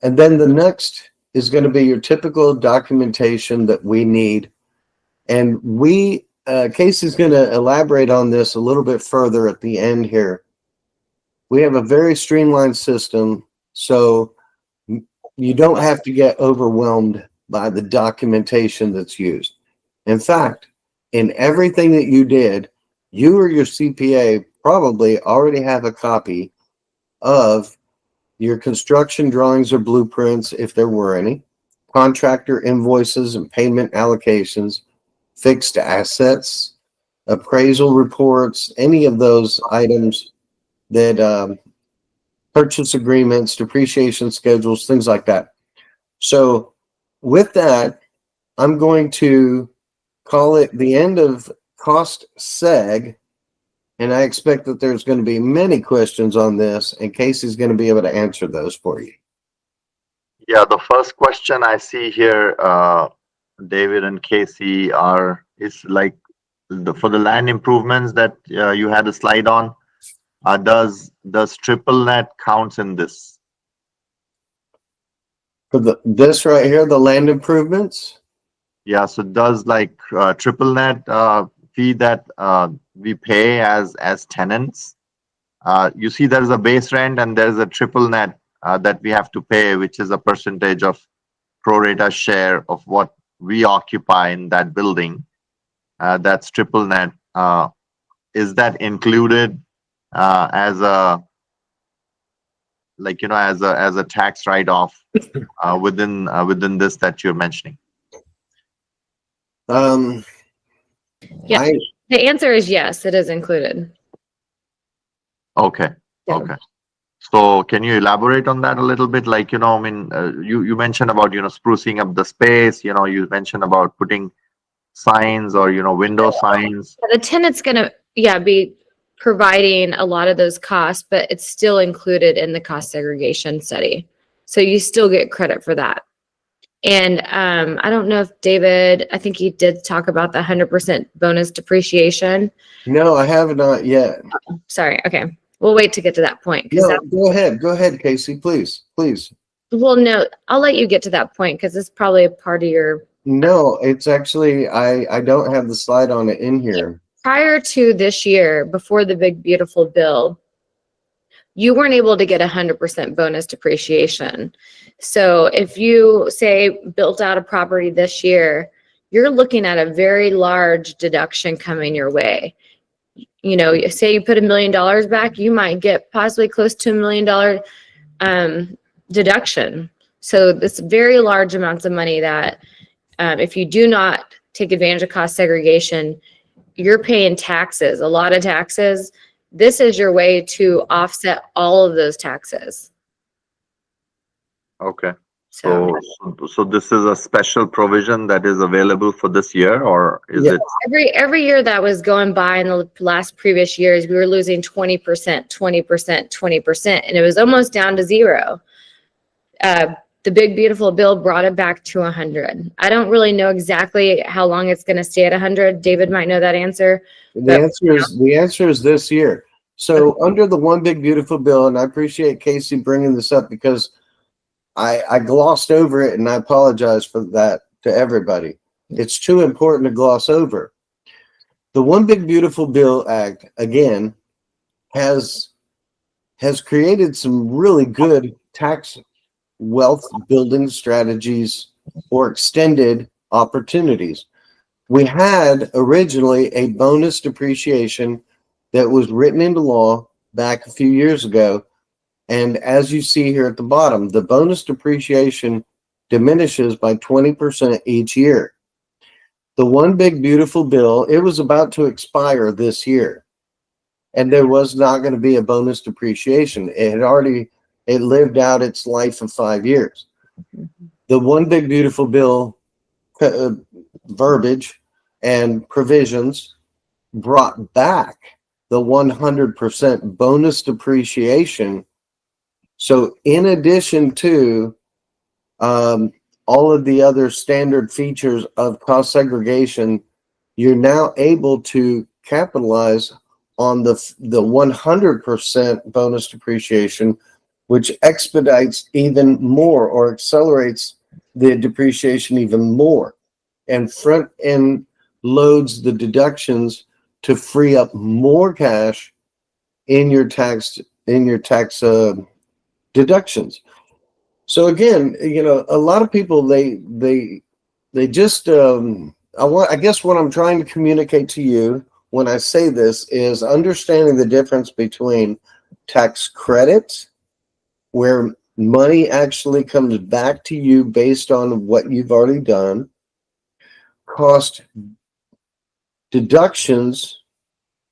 And then the next is going to be your typical documentation that we need. And Casey's going to elaborate on this a little bit further at the end here. We have a very streamlined system, so you don't have to get overwhelmed by the documentation that's used. In fact, in everything that you did, you or your CPA probably already have a copy of your construction drawings or blueprints, if there were any, contractor invoices and payment allocations, fixed assets, appraisal reports, any of those items that purchase agreements, depreciation schedules, things like that. So with that, I'm going to call it the end of cost seg. And I expect that there's going to be many questions on this, and Casey's going to be able to answer those for you. Yeah, the first question I see here, David and Casey, is like for the land improvements that you had a slide on. Does triple net counts in this? For this right here, the land improvements? Yeah, so does like triple net fee that we pay as tenants? You see there's a base rent and there's a triple net that we have to pay, which is a percentage of pro rata share of what we occupy in that building. That's triple net. Is that included as a as a tax write-off within this that you're mentioning? Yeah. The answer is yes, it is included. Okay. Yeah. Okay. So can you elaborate on that a little bit? Like, I mean, you mentioned about, sprucing up the space, you mentioned about putting signs or, window signs. The tenant's gonna, be providing a lot of those costs, but it's still included in the cost segregation study. So you still get credit for that. And I don't know if David, I think he did talk about the 100% bonus depreciation. No, I have not yet. Sorry. Okay. we'll wait to get to that point. No, go ahead, Casey, please. Well, no, I'll let you get to that point because it's probably a part of your. No, it's actually, I don't have the slide on it in here. Prior to this year, before the big beautiful bill, you weren't able to get 100% bonus depreciation. So if you say built out a property this year, you're looking at a very large deduction coming your way. You know, say you put $1 million back, you might get possibly close to $1 million deduction. So this very large amounts of money that if you do not take advantage of cost segregation, you're paying taxes, a lot of taxes. This is your way to offset all of those taxes. Okay. So this is a special provision that is available for this year, or is it? Every year that was going by in the last previous years, we were losing 20%, 20%, 20%, and it was almost down to zero. The big beautiful bill brought it back to 100. I don't really know exactly how long it's going to stay at 100. David might know that answer. The answer is this year. So under the one big beautiful bill, and I appreciate Casey bringing this up because I glossed over it, and I apologize for that to everybody. It's too important to gloss over. The One Big Beautiful Bill Act, again, has created some really good tax wealth building strategies or extended opportunities. We had originally a bonus depreciation that was written into law back a few years ago. And as you see here at the bottom, the bonus depreciation diminishes by 20% each year. The One Big Beautiful Bill, it was about to expire this year. And there was not going to be a bonus depreciation. It lived out its life of 5 years. The One Big Beautiful Bill verbiage and provisions brought back the 100% bonus depreciation. So in addition to all of the other standard features of cost segregation, you're now able to capitalize on the 100% bonus depreciation, which expedites even more or accelerates the depreciation even more, and front end loads the deductions to free up more cash in your tax deductions. So again, you know, a lot of people they just I guess what I'm trying to communicate to you when I say this is understanding the difference between tax credits, where money actually comes back to you based on what you've already done, cost deductions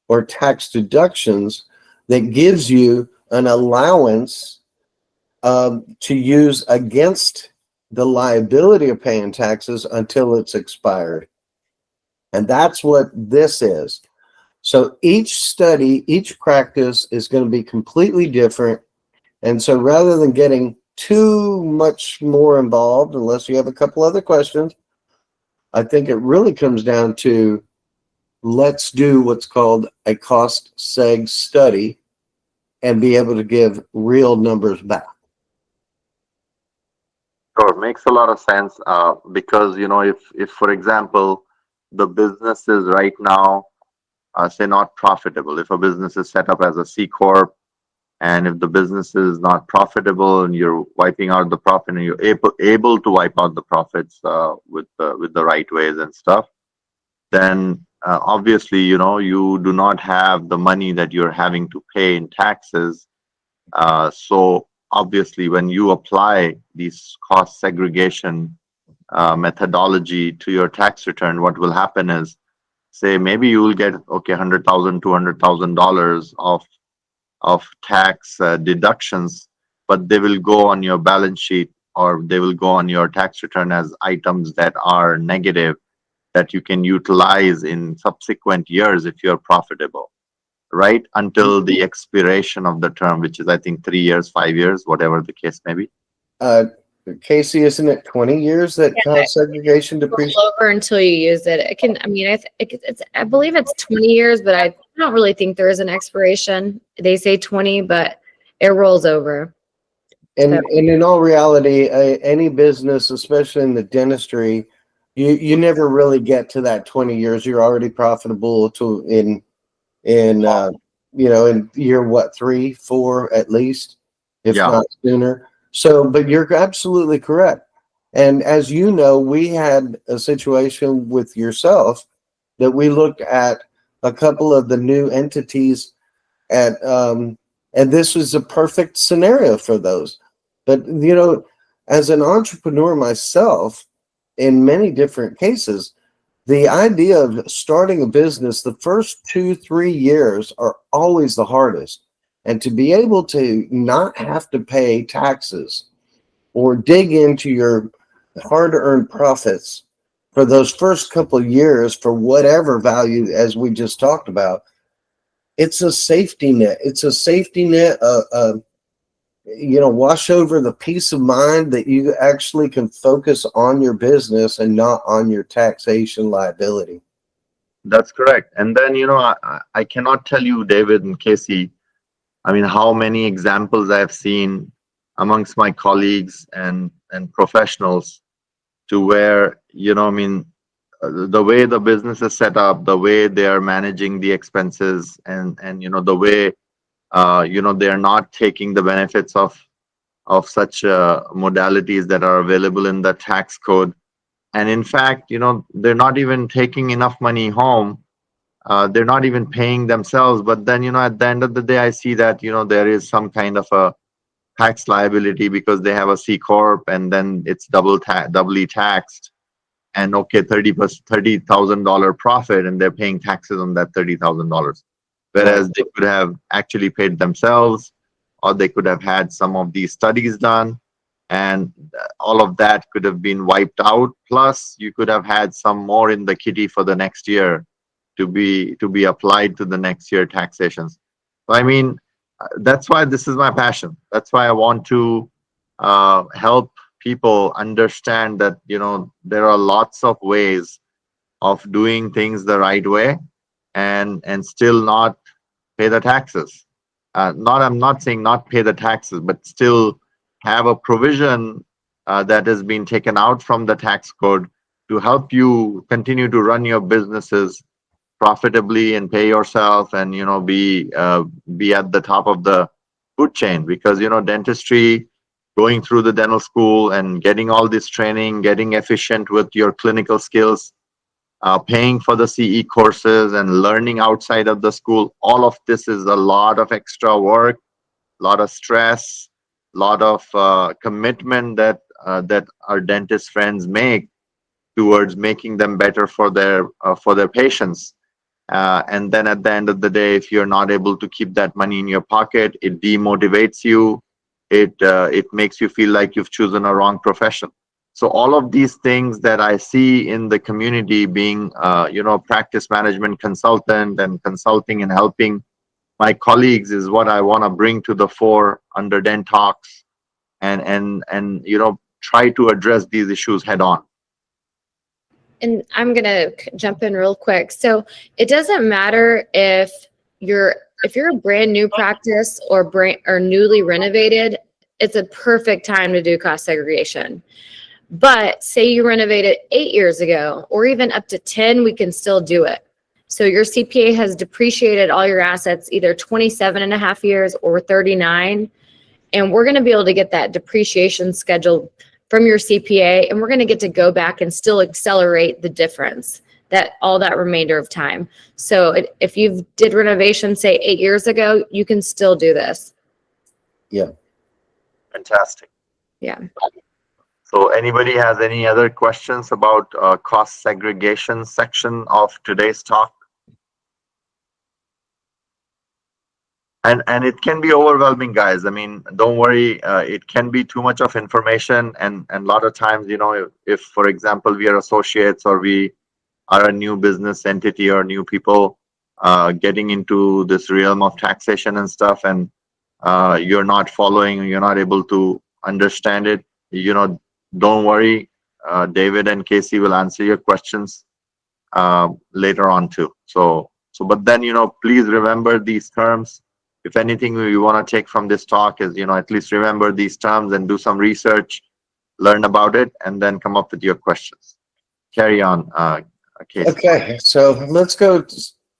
or tax deductions that gives you an allowance to use against the liability of paying taxes until it's expired. And that's what this is. So each study, each practice is going to be completely different. And so rather than getting too much more involved, unless you have a couple other questions, I think it really comes down to let's do what's called a cost seg study and be able to give real numbers back. Sure, makes a lot of sense because, you know, if for example, the business is right now, say not profitable, if a business is set up as a C Corp, and if the business is not profitable and you're wiping out the profit and you're able to wipe out the profits with the right ways and stuff, then obviously, you know, you do not have the money that you're having to pay in taxes. So obviously, when you apply these cost segregation methodology to your tax return, what will happen is, say maybe you will get $100,000, $200,000 of tax deductions, but they will go on your balance sheet or they will go on your tax return as items that are negative that you can utilize in subsequent years if you're profitable, right? Until the expiration of the term, which is I think 3 years, 5 years, whatever the case may be. Casey, isn't it 20 years that cost segregation depreciation? Roll over until you use it. It can, I mean, I believe it's 20 years, but I don't really think there is an expiration. They say 20, but it rolls over. And in all reality, any business, especially in the dentistry, you never really get to that 20 years. You're already profitable in year what, 3, 4 at least, if Yeah. not sooner. So, but you're absolutely correct. And as you know, we had a situation with yourself that we looked at a couple of the new entities at, and this was a perfect scenario for those. But, as an entrepreneur myself, in many different cases, the idea of starting a business, the first 2-3 years are always the hardest. And to be able to not have to pay taxes or dig into your hard-earned profits for those first couple of years for whatever value, as we just talked about, it's a safety net. It's a safety net, wash over the peace of mind that you actually can focus on your business and not on your taxation liability. That's correct. And then, I cannot tell you, David and Casey, I mean, how many examples I've seen amongst my colleagues and professionals to where, the way the business is set up, the way they are managing the expenses and the way, they're not taking the benefits of such modalities that are available in the tax code. And in fact, they're not even taking enough money home. They're not even paying themselves. But then, at the end of the day, I see that, there is some kind of a tax liability because they have a C corp, and then it's doubly taxed. And okay, $30,000 profit, and they're paying taxes on that $30,000. Whereas they could have actually paid themselves, or they could have had some of these studies done, and all of that could have been wiped out. Plus, you could have had some more in the kitty for the next year to be applied to the next year taxations. So, I mean, that's why this is my passion. That's why I want to help people understand that there are lots of ways of doing things the right way and still not pay the taxes. I'm not saying not pay the taxes, but still have a provision that has been taken out from the tax code to help you continue to run your businesses profitably and pay yourself and be at the top of the food chain. Because dentistry, going through the dental school and getting all this training, getting efficient with your clinical skills, paying for the CE courses and learning outside of the school, all of this is a lot of extra work, a lot of stress, a lot of commitment that our dentist friends make towards making them better for their patients. And then at the end of the day, if you're not able to keep that money in your pocket, it demotivates you. It makes you feel like you've chosen a wrong profession. So all of these things that I see in the community, being practice management consultant and consulting and helping my colleagues, is what I want to bring to the fore under DentTalks and try to address these issues head on. And I'm going to jump in real quick. So it doesn't matter if you're a brand new practice or newly renovated, it's a perfect time to do cost segregation. But say you renovated 8 years ago, or even up to 10, we can still do it. So your CPA has depreciated all your assets either 27 and a half years or 39. And we're going to be able to get that depreciation schedule from your CPA, and we're going to get to go back and still accelerate the difference, that remainder of time. So if you did renovation, say 8 years ago, you can still do this. Yeah. Fantastic. Yeah. So anybody has any other questions about cost segregation section of today's talk? And it can be overwhelming, guys. I mean, don't worry. It can be too much of information, and a lot of times, if for example we are associates or we are a new business entity or new people getting into this realm of taxation and stuff, and you're not following, you're not able to understand it, don't worry. David and Casey will answer your questions later on too. So So, but then, please remember these terms. If anything you want to take from this talk is, at least remember these terms and do some research, learn about it, and then come up with your questions. Carry on, Casey. Okay, so let's go.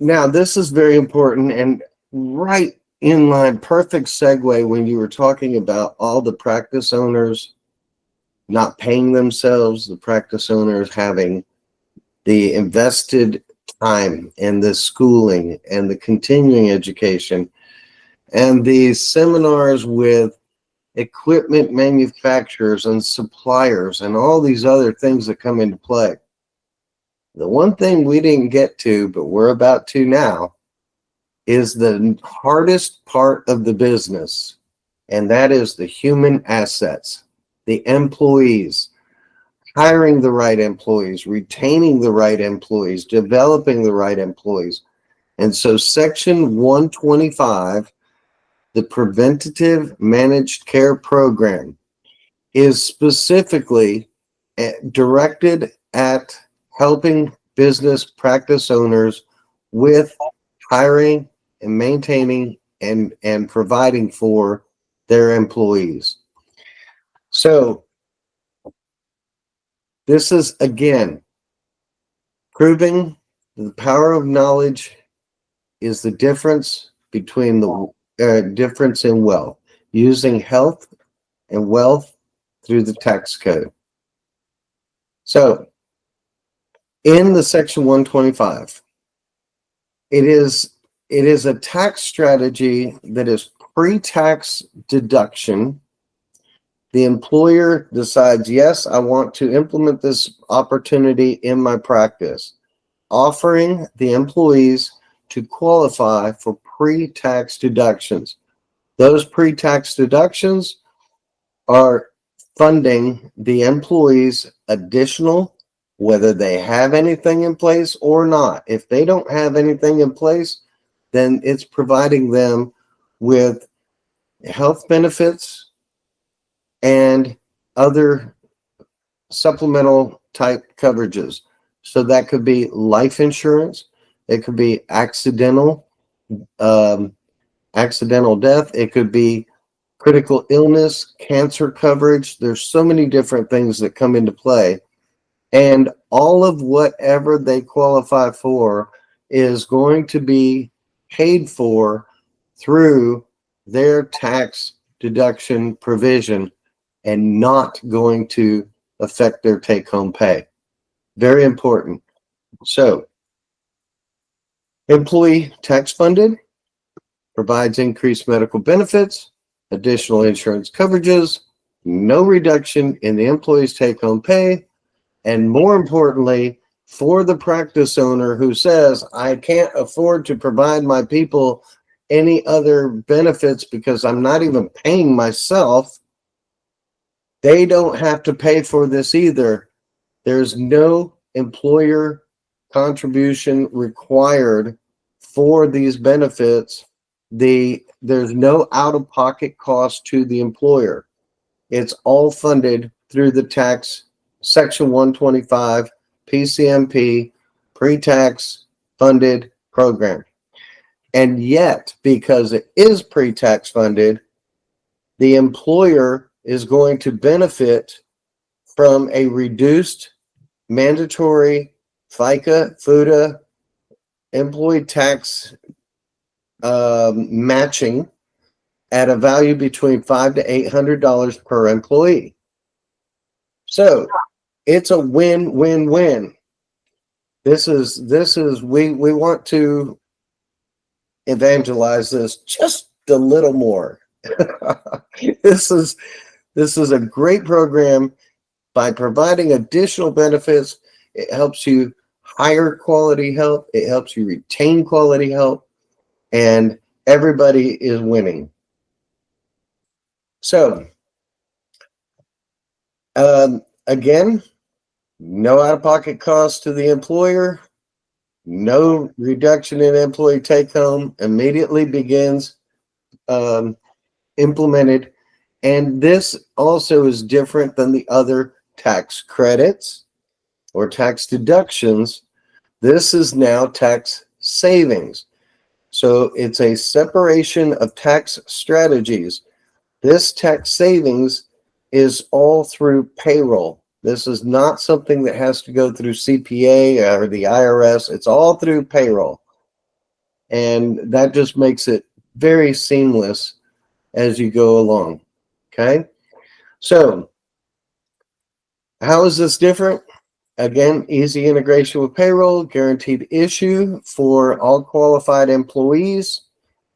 Now, this is very important and right in line, perfect segue when you were talking about all the practice owners not paying themselves, the practice owners having the invested time and the schooling and the continuing education and the seminars with equipment manufacturers and suppliers and all these other things that come into play. The one thing we didn't get to, but we're about to now, is the hardest part of the business, and that is the human assets, the employees, hiring the right employees, retaining the right employees, developing the right employees. And so Section 125, the Preventative Managed Care Program, is specifically directed at helping business practice owners with hiring and maintaining and providing for their employees. So this is, again, proving the power of knowledge is the difference between the difference in wealth, using health and wealth through the tax code. So in the Section 125, it is a tax strategy that is pre-tax deduction. The employer decides, yes, I want to implement this opportunity in my practice, offering the employees to qualify for pre-tax deductions. Those pre-tax deductions are funding the employees additional, whether they have anything in place or not. If they don't have anything in place, then it's providing them with health benefits and other supplemental type coverages. So that could be life insurance, it could be accidental death, it could be critical illness, cancer coverage. There's so many different things that come into play. And all of whatever they qualify for is going to be paid for through their tax deduction provision and not going to affect their take-home pay. Very important. So, employee tax funded provides increased medical benefits, additional insurance coverages, no reduction in the employee's take-home pay, and more importantly, for the practice owner who says, I can't afford to provide my people any other benefits because I'm not even paying myself, they don't have to pay for this either. There's no employer contribution required for these benefits. There's no out-of-pocket cost to the employer. It's all funded through the tax Section 125 PCMP pre-tax funded program. And yet, because it is pre-tax funded, the employer is going to benefit from a reduced mandatory FICA, FUTA, employee tax matching at a value between $500 to $800 per employee. So it's a win-win-win. This is we want to evangelize this just a little more. This is a great program. By providing additional benefits, it helps you hire quality help, it helps you retain quality help, and everybody is winning. So again, no out-of-pocket costs to the employer, no reduction in employee take-home, immediately begins implemented. And this also is different than the other tax credits or tax deductions. This is now tax savings. So it's a separation of tax strategies. This tax savings is all through payroll. This is not something that has to go through CPA or the IRS. It's all through payroll. And that just makes it very seamless as you go along. Okay. So how is this different? Again, easy integration with payroll, guaranteed issue for all qualified employees,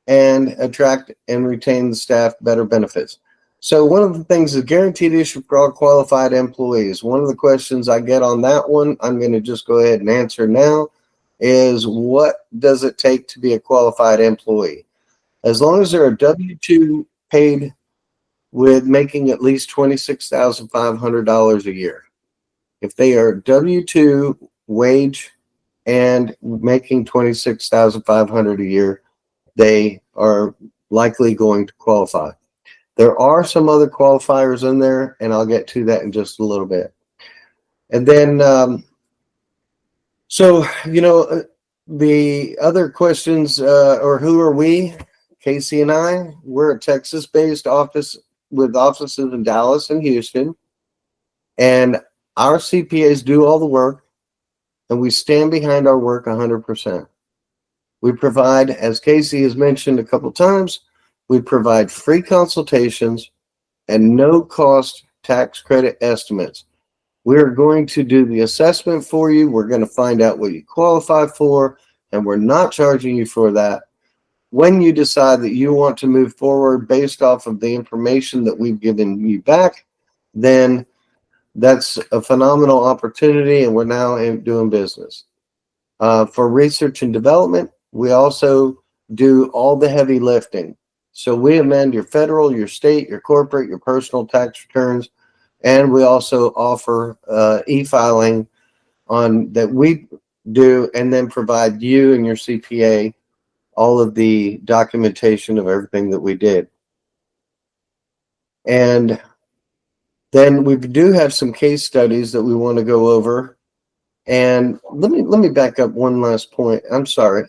and attract and retain the staff, better benefits. So one of the things is guaranteed issue for all qualified employees. One of the questions I get on that one, I'm going to just go ahead and answer now, is what does it take to be a qualified employee? As long as they're a W-2 paid with making at least $26,500 a year. If they are W-2 wage and making $26,500 a year, they are likely going to qualify. There are some other qualifiers in there, and I'll get to that in just a little bit. And then, the other questions, or who are we? Casey and I, we're a Texas-based office with offices in Dallas and Houston. And our CPAs do all the work, and we stand behind our work 100%. We provide, as Casey has mentioned a couple times, we provide free consultations and no cost tax credit estimates. We're going to do the assessment for you. We're going to find out what you qualify for, and we're not charging you for that. When you decide that you want to move forward based off of the information that we've given you back, then that's a phenomenal opportunity, and we're now doing business. For research and development, we also do all the heavy lifting. So we amend your federal, your state, your corporate, your personal tax returns, and we also offer e-filing on that we do, and then provide you and your CPA all of the documentation of everything that we did. And then we do have some case studies that we want to go over. And let me back up one last point. I'm sorry.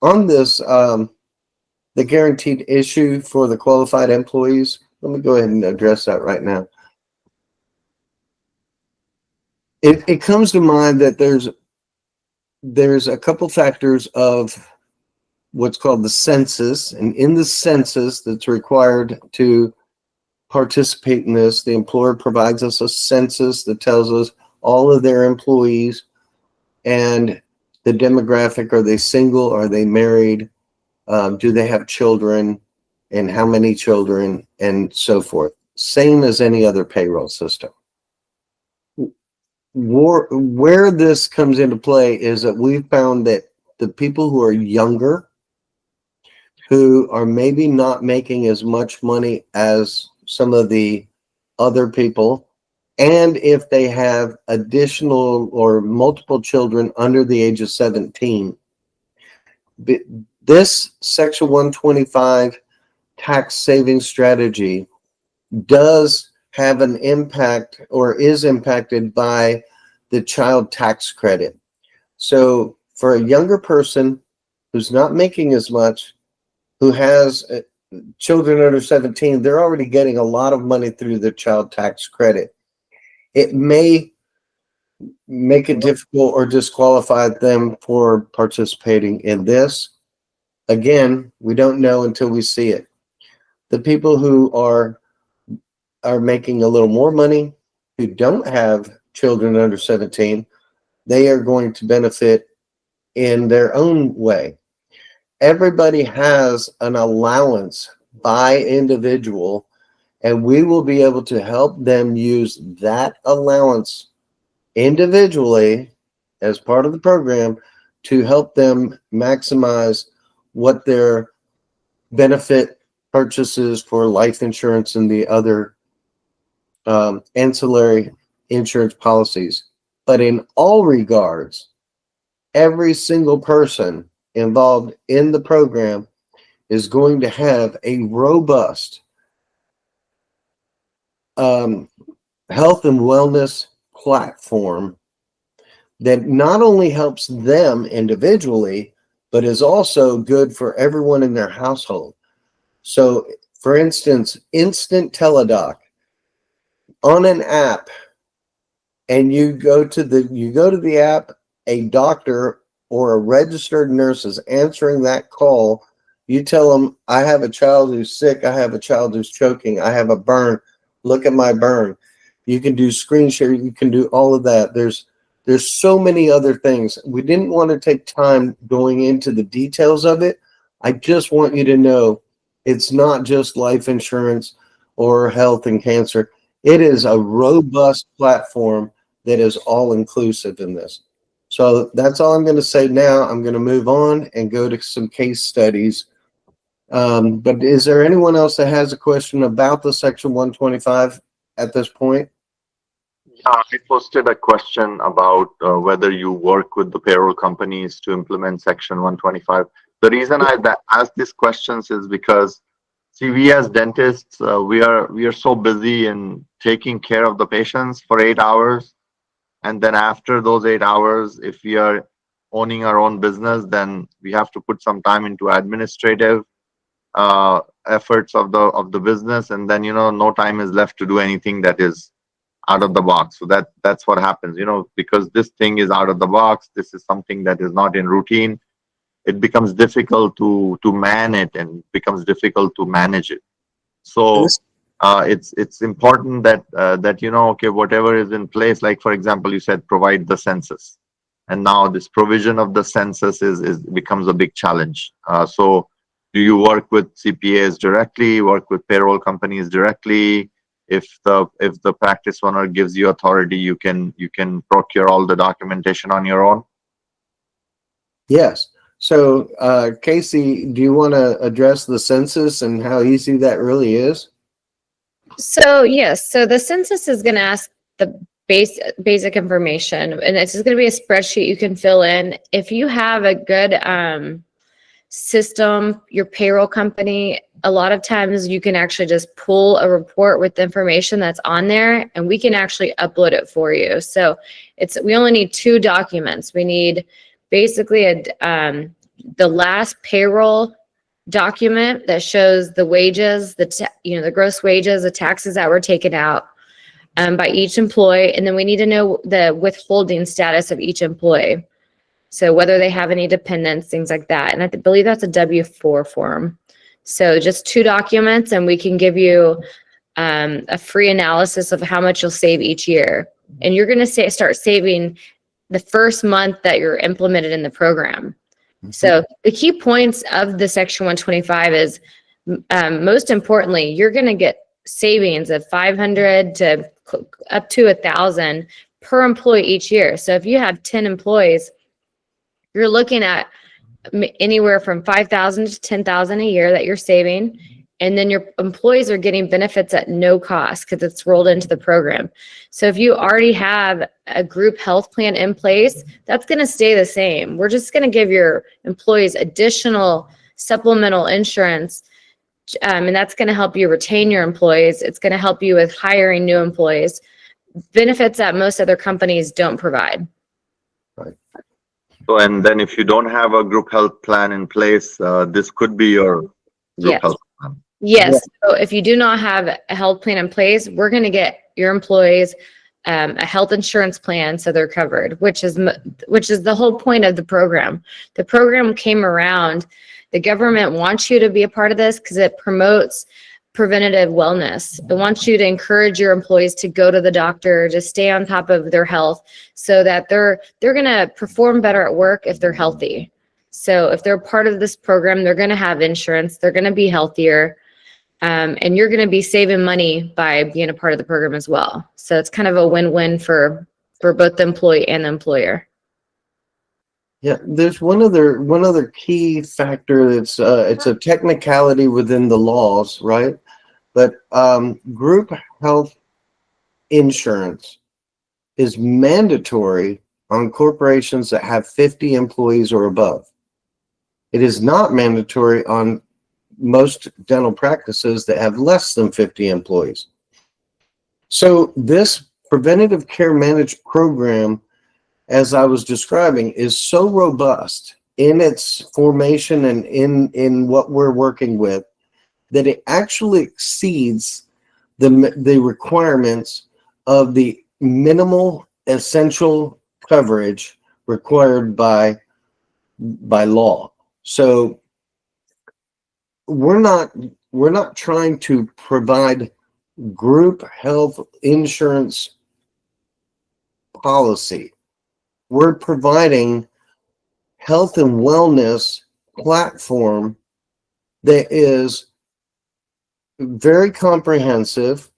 On this, the guaranteed issue for the qualified employees, let me go ahead and address that right now. It comes to mind that there's a couple factors of what's called the census, and in the census that's required to participate in this, the employer provides us a census that tells us all of their employees and the demographic. Are they single? Are they married? Do they have children? And how many children? And so forth. Same as any other payroll system. Where this comes into play is that we've found that the people who are younger, who are maybe not making as much money as some of the other people, and if they have additional or multiple children under the age of 17, this Section 125 tax saving strategy does have an impact, or is impacted by the child tax credit. So for a younger person who's not making as much, who has children under 17, they're already getting a lot of money through the child tax credit. It may make it difficult or disqualify them for participating in this. Again, we don't know until we see it. The people who are making a little more money, who don't have children under 17, they are going to benefit in their own way. Everybody has an allowance by individual, and we will be able to help them use that allowance individually as part of the program to help them maximize what their benefit purchases for life insurance and the other ancillary insurance policies. But in all regards, every single person involved in the program is going to have a robust health and wellness platform that not only helps them individually, but is also good for everyone in their household. So, for instance, Instant Teledoc on an app, and you go to the app, a doctor or a registered nurse is answering that call. You tell them, I have a child who's sick, I have a child who's choking, I have a burn, look at my burn. You can do screen share, you can do all of that. There's so many other things. We didn't want to take time going into the details of it. I just want you to know it's not just life insurance or health and cancer. It is a robust platform that is all inclusive in this. So that's all I'm going to say now. I'm going to move on and go to some case studies. But is there anyone else that has a question about the Section 125 at this point? I posted a question about whether you work with the payroll companies to implement Section 125. The reason I ask these questions is because, see, we as dentists, we are so busy in taking care of the patients for 8 hours. And then after those 8 hours, if we are owning our own business, then we have to put some time into administrative efforts of the business. And then, no time is left to do anything that is out of the box. So that's what happens, because this thing is out of the box. This is something that is not in routine. It becomes difficult to man it, and becomes difficult to manage it. So it's important that okay, whatever is in place, like for example, you said provide the census, and now this provision of the census is becomes a big challenge. So do you work with CPAs directly, work with payroll companies directly? If the practice owner gives you authority, you can procure all the documentation on your own? Yes. So, Casey, do you want to address the census and how easy that really is? So yes, so the census is going to ask the basic information, and it's just going to be a spreadsheet you can fill in. If you have a good system, your payroll company, a lot of times you can actually just pull a report with the information that's on there, and we can actually upload it for you. So we only need 2 documents. We need basically the last payroll document that shows the wages, the gross wages, the taxes that were taken out by each employee, and then we need to know the withholding status of each employee. So whether they have any dependents, things like that. And I believe that's a W-4 form. So just 2 documents, and we can give you a free analysis of how much you'll save each year. And you're going to start saving the first month that you're implemented in the program. So the key points of the Section 125 is, most importantly, you're going to get savings of $500 to up to $1,000 per employee each year. So if you have 10 employees, you're looking at anywhere from $5,000 to $10,000 a year that you're saving. And then your employees are getting benefits at no cost because it's rolled into the program. So if you already have a group health plan in place, that's going to stay the same. We're just going to give your employees additional supplemental insurance, and that's going to help you retain your employees. It's going to help you with hiring new employees, benefits that most other companies don't provide. Right. So, and then if you don't have a group health plan in place, this could be your group health plan. Yes. So if you do not have a health plan in place, we're going to get your employees a health insurance plan so they're covered, which is the whole point of the program. The program came around. The government wants you to be a part of this because it promotes preventative wellness. It wants you to encourage your employees to go to the doctor, to stay on top of their health, so that they're going to perform better at work if they're healthy. So if they're part of this program, they're going to have insurance, they're going to be healthier. And you're going to be saving money by being a part of the program as well. So it's kind of a win-win for both the employee and the employer. Yeah, there's one other key factor that's it's a technicality within the laws, right? But group health insurance is mandatory on corporations that have 50 employees or above. It is not mandatory on most dental practices that have less than 50 employees. So this preventative care managed program, as I was describing, is so robust in its formation and in what we're working with, that it actually exceeds the requirements of the minimal essential coverage required by law. So we're not trying to provide group health insurance policy. We're providing health and wellness platform that is very comprehensive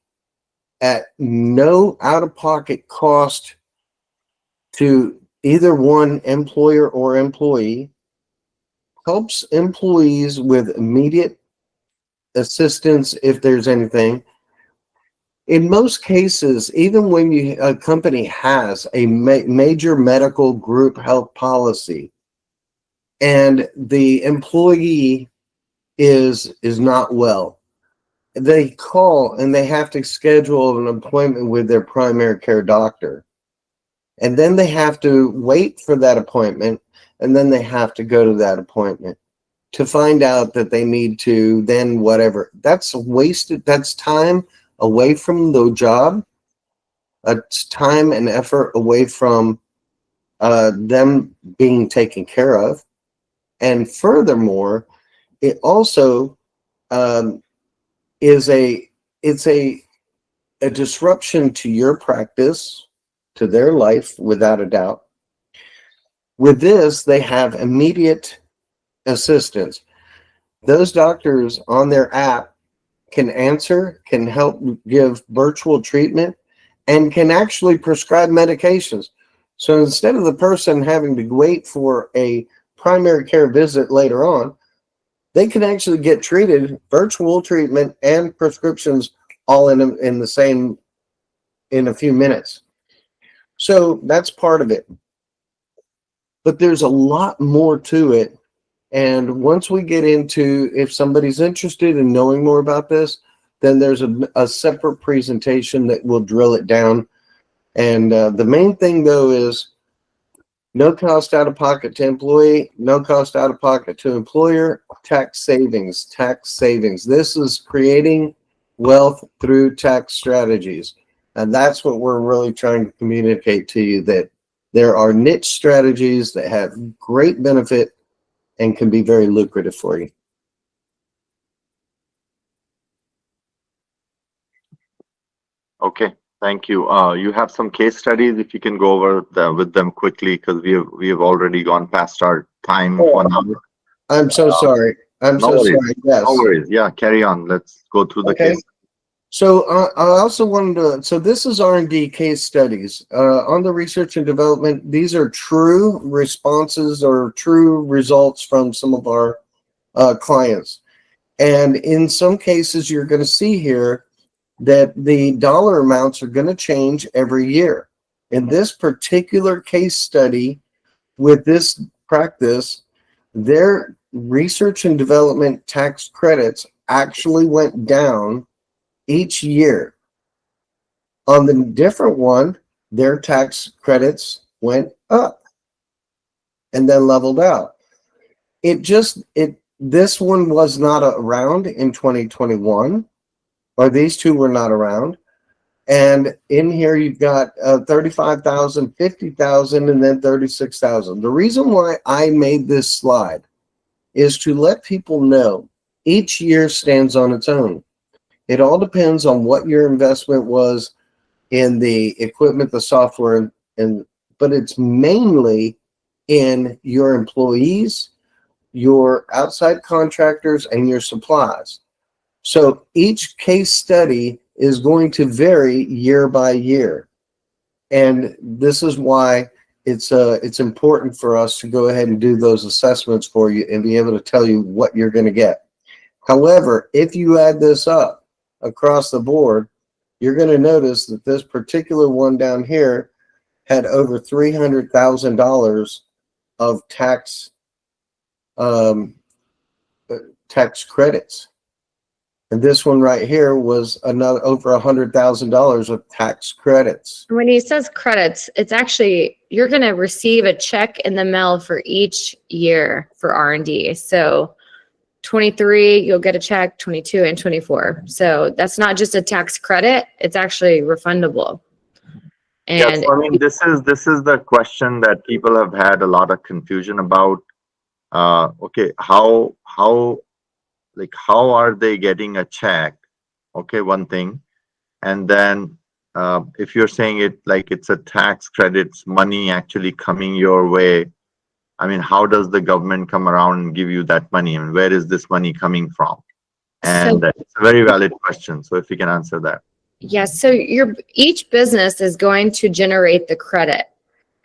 at no out-of-pocket cost to either one employer or employee, helps employees with immediate assistance if there's anything. In most cases, even when a company has a major medical group health policy and the employee is not well, they call and they have to schedule an appointment with their primary care doctor. And then they have to wait for that appointment, and then they have to go to that appointment to find out that they need to then whatever. That's wasted. That's time away from the job. It's time and effort away from them being taken care of. And furthermore, it also it's a disruption to your practice, to their life, without a doubt. With this, they have immediate assistance. Those doctors on their app can answer, can help give virtual treatment, and can actually prescribe medications. So instead of the person having to wait for a primary care visit later on, they can actually get treated, virtual treatment and prescriptions all in a few minutes. So that's part of it. But there's a lot more to it. And once we get into, if somebody's interested in knowing more about this, then there's a separate presentation that will drill it down. And the main thing, though, is no cost out of pocket to employee, no cost out of pocket to employer, tax savings, tax savings. This is creating wealth through tax strategies. And that's what we're really trying to communicate to you, that there are niche strategies that have great benefit and can be very lucrative for you. Okay, thank you. You have some case studies, if you can go over with them quickly, because we have already gone past our time. 1 hour. I'm so sorry. I'm No so worries. sorry. Yes. No worries. Yeah, carry on. Let's go through the Okay. case. So I also wanted to, so this is R&D case studies. On the research and development, these are true responses or true results from some of our clients. And in some cases, you're going to see here that the dollar amounts are going to change every year. In this particular case study with this practice, their research and development tax credits actually went down each year. On the different one, their tax credits went up and then leveled out. This one was not around in 2021, or these two were not around. And in here, you've got 35,000, 50,000, and then 36,000. The reason why I made this slide is to let people know each year stands on its own. It all depends on what your investment was in the equipment, the software, but it's mainly in your employees, your outside contractors, and your supplies. So each case study is going to vary year by year. And this is why it's important for us to go ahead and do those assessments for you and be able to tell you what you're going to get. However, if you add this up across the board, you're going to notice that this particular one down here had over $300,000 of tax credits. And this one right here was another over $100,000 of tax credits. When he says credits, it's actually, you're going to receive a check in the mail for each year for R&D. So 23, you'll get a check, 22 and 24. So that's not just a tax credit, it's actually refundable. Yes, And I mean, this is the question that people have had a lot of confusion about. Okay, how are they getting a check? Okay, one thing. And then if you're saying it like it's a tax credits, money actually coming your way, I mean, how does the government come around and give you that money? I mean, where is this money coming from? And it's a very valid question. So if you can answer that. yes, so each business is going to generate the credit,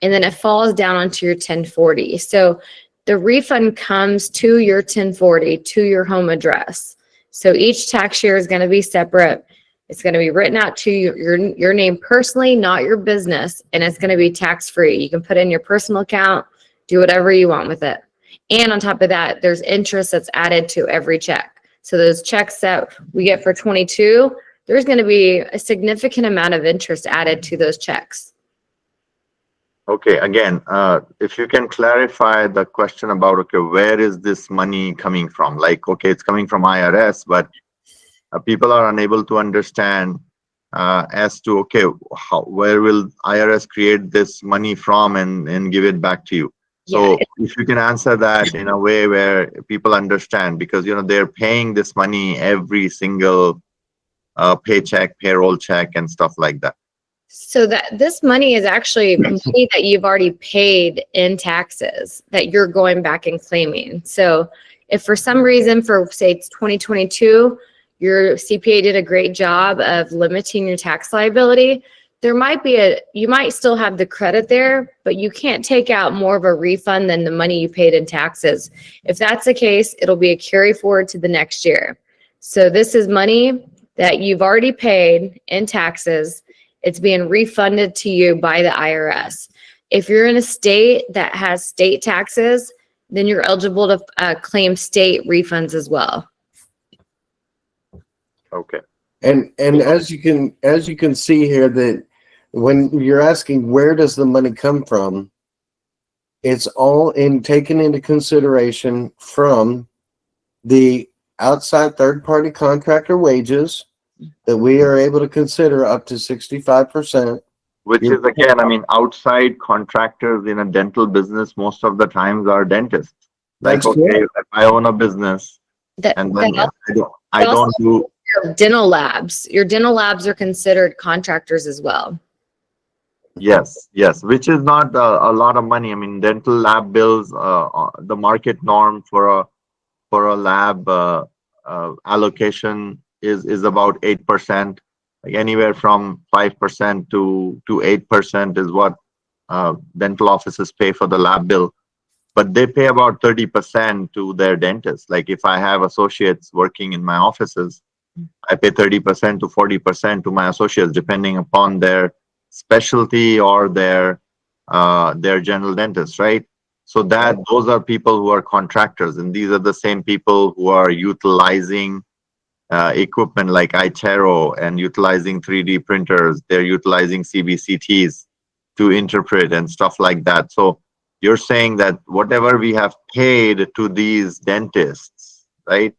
and then it falls down onto your 1040. So the refund comes to your 1040, to your home address. So each tax year is going to be separate. It's going to be written out to your name personally, not your business, and it's going to be tax-free. You can put in your personal account, do whatever you want with it. And on top of that, there's interest that's added to every check. So those checks that we get for 22, there's going to be a significant amount of interest added to those checks. Okay, again, if you can clarify the question about, okay, where is this money coming from? Like, okay, it's coming from IRS, but people are unable to understand as to, okay, where will IRS create this money from and give it back to you? So if you can answer that in a way where people understand, because, you know, they're paying this money every single paycheck, payroll check and stuff like that. So that this money is actually money that you've already paid in taxes that you're going back and claiming. So if for some reason, for say it's 2022, your CPA did a great job of limiting your tax liability, there might be you might still have the credit there, but you can't take out more of a refund than the money you paid in taxes. If that's the case, it'll be a carry forward to the next year. So this is money that you've already paid in taxes. It's being refunded to you by the IRS. If you're in a state that has state taxes, then you're eligible to claim state refunds as well. Okay. And as you can see here, that when you're asking where does the money come from, it's all taken into consideration from the outside third-party contractor wages that we are able to consider up to 65%. Which is, again, I mean, outside contractors in a dental business most of the times are dentists. Like, okay, if I own a business and then I don't do your dental labs. Your dental labs are considered contractors as well. Yes, which is not a lot of money. I mean, dental lab bills, the market norm for a lab allocation is about 8%. Like anywhere from 5% to 8% is what dental offices pay for the lab bill. But they pay about 30% to their dentists. Like if I have associates working in my offices, I pay 30% to 40% to my associates, depending upon their specialty or their general dentist, right? So those are people who are contractors, and these are the same people who are utilizing equipment like iTero and utilizing 3D printers. They're utilizing CBCTs to interpret and stuff like that. So you're saying that whatever we have paid to these dentists, right?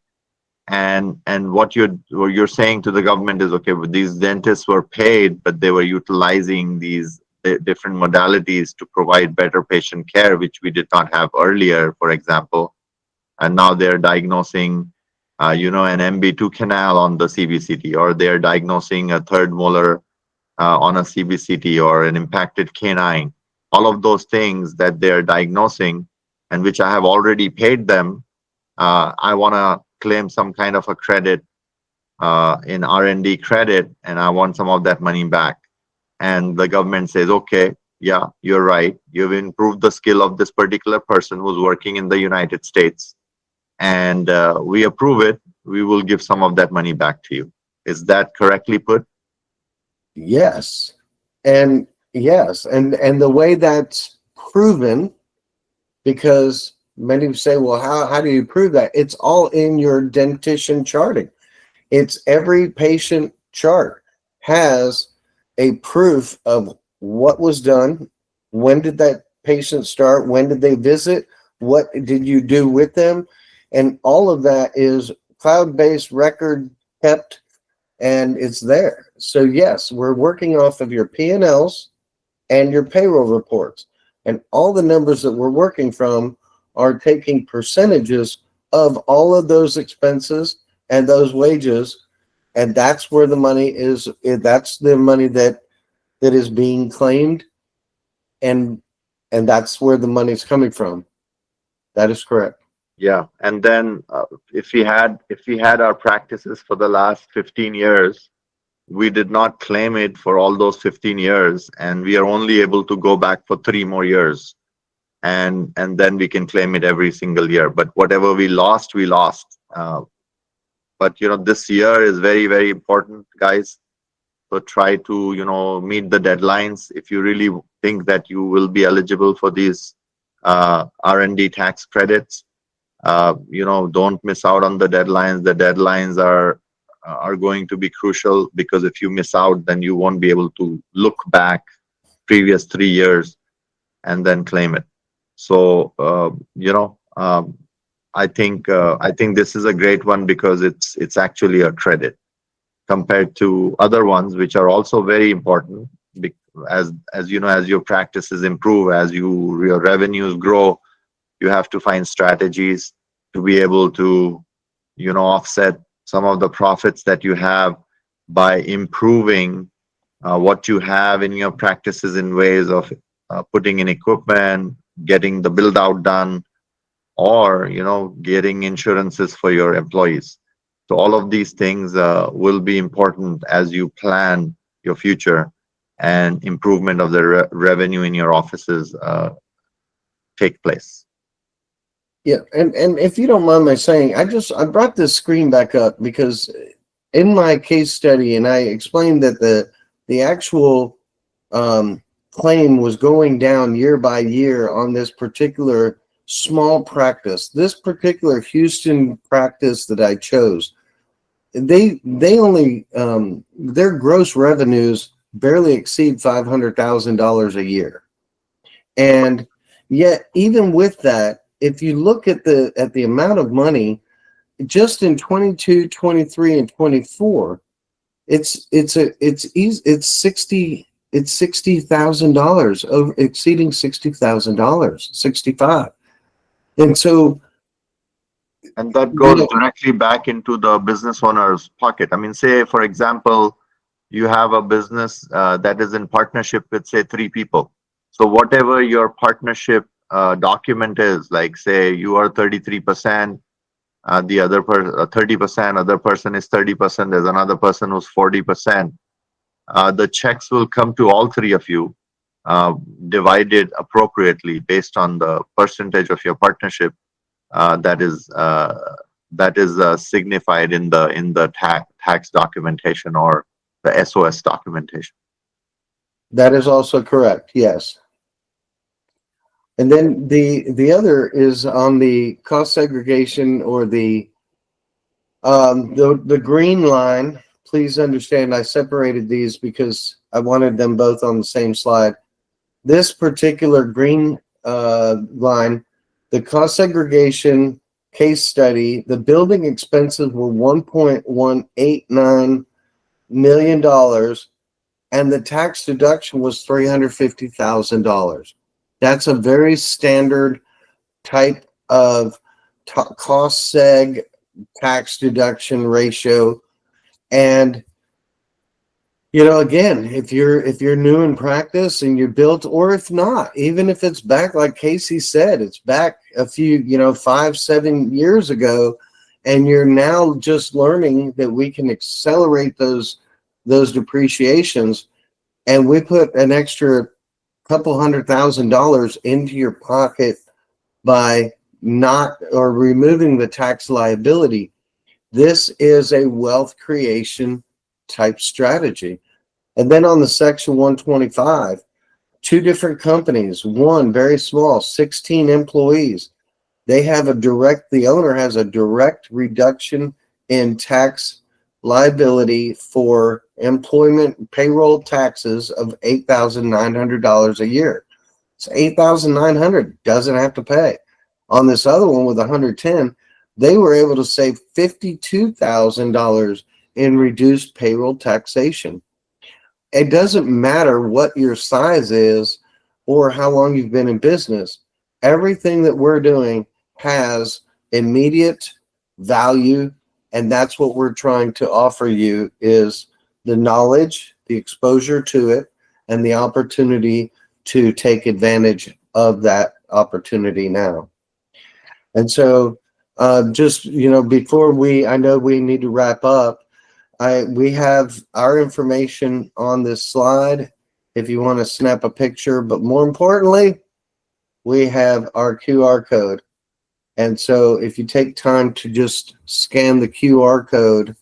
And what you're saying to the government is, okay, these dentists were paid, but they were utilizing these different modalities to provide better patient care, which we did not have earlier, for example. And now they're diagnosing, an MB2 canal on the CBCT, or they're diagnosing a third molar on a CBCT, or an impacted canine. All of those things that they're diagnosing and which I have already paid them, I want to claim some kind of a credit in R&D credit, and I want some of that money back. And the government says, okay, yeah, you're right. You've improved the skill of this particular person who's working in the United States, and we approve it. We will give some of that money back to you. Is that correctly put? Yes. And the way that's proven, because many say, well, how do you prove that? It's all in your dentition charting. It's every patient chart has a proof of what was done, when did that patient start, when did they visit, what did you do with them, and all of that is cloud-based record kept, and it's there. So yes, we're working off of your P&Ls and your payroll reports, and all the numbers that we're working from are taking percentages of all of those expenses and those wages, and that's where the money is. That's the money that is being claimed, and that's where the money's coming from. That is correct. Yeah, and then if we had our practices for the last 15 years, we did not claim it for all those 15 years, and we are only able to go back for 3 more years, and then we can claim it every single year. But whatever we lost, we lost. But this year is very, very important, guys. So try to meet the deadlines. If you really think that you will be eligible for these R&D tax credits, don't miss out on the deadlines. The deadlines are going to be crucial, because if you miss out, then you won't be able to look back previous 3 years and then claim it. So I think this is a great one, because it's actually a credit compared to other ones, which are also very important. As your practices improve, as your revenues grow, you have to find strategies to be able to offset some of the profits that you have by improving what you have in your practices in ways of putting in equipment, getting the build out done, or getting insurances for your employees. So all of these things will be important as you plan your future, and improvement of the revenue in your offices take place. Yeah, and if you don't mind my saying, I brought this screen back up because in my case study, and I explained that the actual claim was going down year by year on this particular small practice. This particular Houston practice that I chose, they only their gross revenues barely exceed $500,000 a year, and yet even with that, if you look at the amount of money just in 22, 23, and 24, it's $60,000, over exceeding $60,000, 65. And so, and that goes directly back into the business owner's pocket. I mean, say for example, you have a business that is in partnership with, say, 3 people. So whatever your partnership document is, like say you are 33%, the other 30%, other person is 30%, there's another person who's 40%. The checks will come to all 3 of you, divided appropriately based on the percentage of your partnership that is signified in the tax documentation or the SOS documentation. that is also correct, yes. And then the other is on the cost segregation, or the green line. Please understand, I separated these because I wanted them both on the same slide. This particular green line, the cost segregation case study, the building expenses were $1.189 million, and the tax deduction was $350,000. That's a very standard type of cost seg tax deduction ratio. And again, if you're new in practice and you're built, or if not, even if it's back, like Casey said, it's back a few 5-7 years ago, and you're now just learning that we can accelerate those depreciations, and we put an extra couple $100,000 into your pocket by not or removing the tax liability. This is a wealth creation type strategy. And then on the section 125, 2 different companies, one very small, 16 employees. The owner has a direct reduction in tax liability for employment payroll taxes of $8,900 a year. So $8,900 doesn't have to pay. On this other one with 110, they were able to save $52,000 in reduced payroll taxation. It doesn't matter what your size is or how long you've been in business. Everything that we're doing has immediate value, and that's what we're trying to offer you is the knowledge, the exposure to it, and the opportunity to take advantage of that opportunity now. And so just, before I know we need to wrap up, we have our information on this slide if you want to snap a picture, but more importantly, we have our QR code. And so if you take time to just scan the QR code,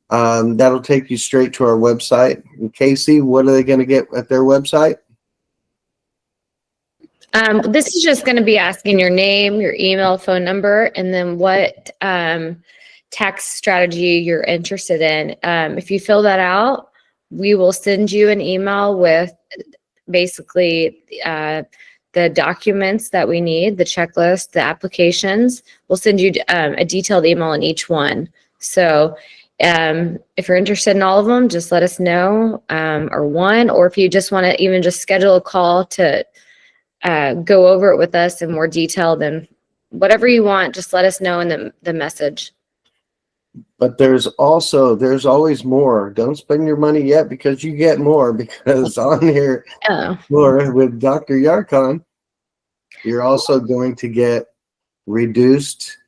that'll take you straight to our website. And Casey, what are they going to get at their website? This is just going to be asking your name, your email, phone number, and then what tax strategy you're interested in. If you fill that out, we will send you an email with basically the documents that we need, the checklist, the applications. We'll send you a detailed email on each one. So if you're interested in all of them, just let us know, or if you just want to even just schedule a call to go over it with us in more detail, then whatever you want, just let us know in the message. But there's always more. Don't spend your money yet because you get more, because on here with Dr. Yarkon, you're also going to get reduced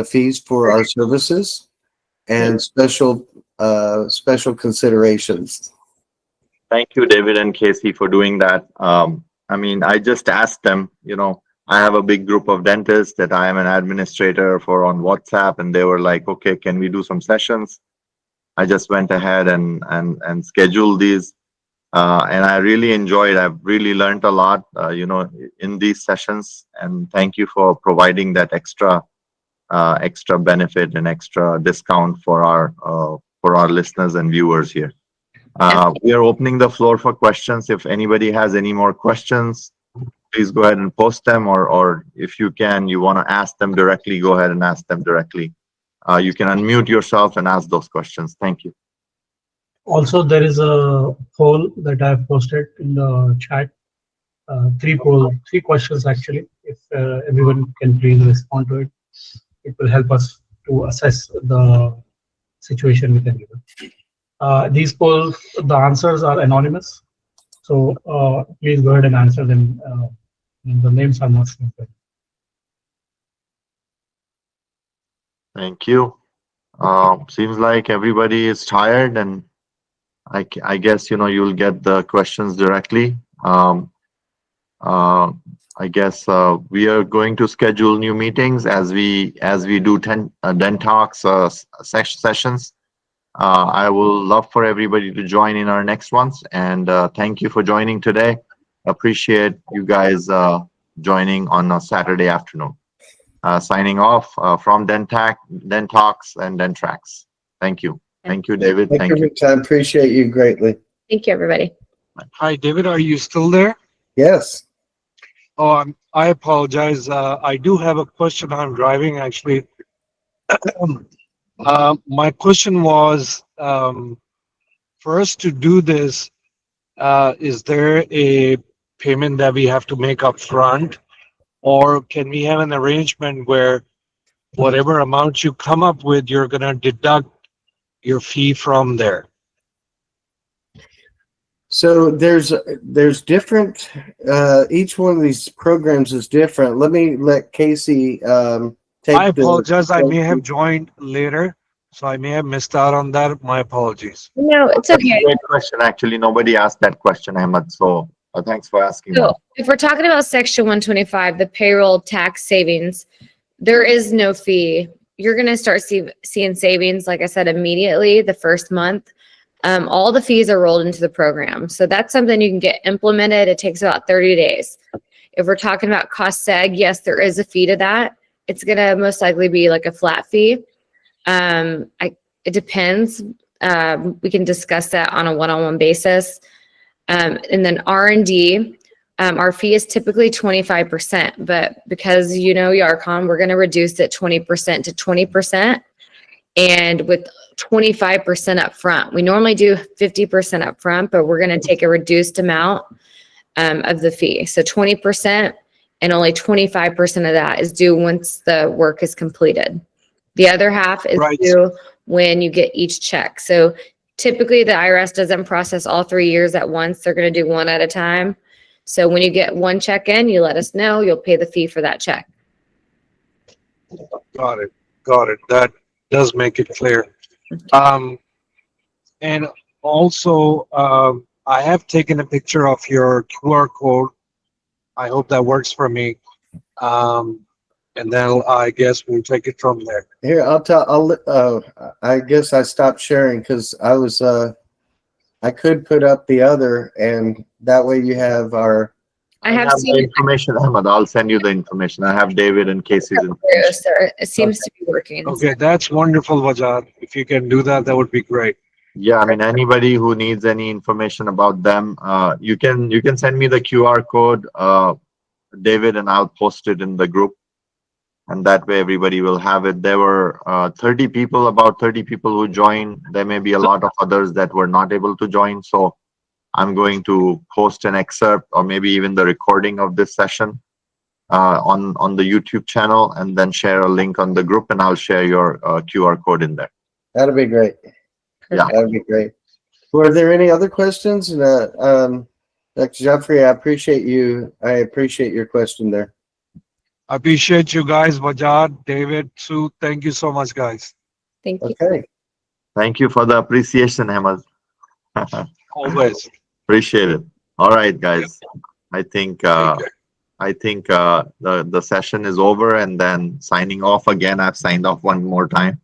fees for our services and special considerations. Thank you, David and Casey, for doing that. I just asked them, I have a big group of dentists that I am an administrator for on WhatsApp, and they were like, okay, can we do some sessions? I just went ahead and scheduled these. And I really enjoyed. I've really learned a lot, in these sessions. And thank you for providing that extra benefit and extra discount for our listeners and viewers here. We are opening the floor for questions. If anybody has any more questions, please go ahead and post them, or if you want to ask them directly, go ahead and ask them directly. You can unmute yourself and ask those questions. Thank you. Also, there is a poll that I have posted in the chat. Three questions actually. If everyone can please respond to it, it will help us to assess the situation with everyone. These polls, the answers are anonymous, so please go ahead and answer them. The names are not snipped. Thank you. Seems like everybody is tired, and I guess you'll get the questions directly. I guess we are going to schedule new meetings as we do DentTalks sessions. I will love for everybody to join in our next ones, and thank you for joining today. Appreciate you guys joining on a Saturday afternoon. Signing off from DentTalks and DentTracks. Thank you. Thank you, David. Thank you. I appreciate you greatly. Thank you, everybody. Hi, David. Are you still there? Yes. Oh, I apologize. I do have a question. I'm driving, actually. My question was, for us to do this, is there a payment that we have to make up front, or can we have an arrangement where whatever amount you come up with, you're going to deduct your fee from there? So there's different, each one of these programs is different. Let Casey take I apologize. I may have joined later, so I may have missed out on that. My apologies. No, it's okay. Great question. Actually, nobody asked that question, Ahmed. So thanks for asking. So if we're talking about Section 125, the payroll tax savings, there is no fee. You're going to start seeing savings, like I said, immediately the first month. All the fees are rolled into the program. So that's something you can get implemented. It takes about 30 days. If we're talking about cost seg, yes, there is a fee to that. it's gonna most likely be like a flat fee. It depends. We can discuss that on a one-on-one basis. And then R&D, our fee is typically 25%, but because you know Yarkon, we're gonna reduce it 20% to 20%. And with 25% up front, we normally do 50% up front, but we're gonna take a reduced amount of the fee. So 20%, and only 25% of that is due once the work is completed. The other half is Right. due when you get each check. So typically the IRS doesn't process all 3 years at once. They're going to do one at a time. So when you get one check in, you let us know, you'll pay the fee for that check. Got it. Got it. That does make it clear. And also, I have taken a picture of your QR code. I hope that works for me. And then I guess we'll take it from there. Here, I guess I stopped sharing because I could put up the other, and that way you have our. I have the seen it information, Ahmed. I'll send you the information. I have David and Casey's through, information. so it seems to be working. Okay, that's wonderful, Vajahat. If you can do that, that would be great. Yeah, I mean, anybody who needs any information about them, you can send me the QR code, David, and I'll post it in the group. And that way everybody will have it. There were about 30 people who joined. There may be a lot of others that were not able to join. So I'm going to post an excerpt or maybe even the recording of this session on the YouTube channel, and then share a link on the group, and I'll share your QR code in there. That'd be great. Yeah. That'd be great. Were there any other questions? Dr. Jafri, I appreciate your question there. I appreciate you guys, Vajahat, David, Sue. Thank you so much, guys. Thank you. Okay. Thank you for the appreciation, Ahmed. Always. Appreciate it. All right, guys. I think Take care. the session is over, and then signing off again. I've signed off one more time.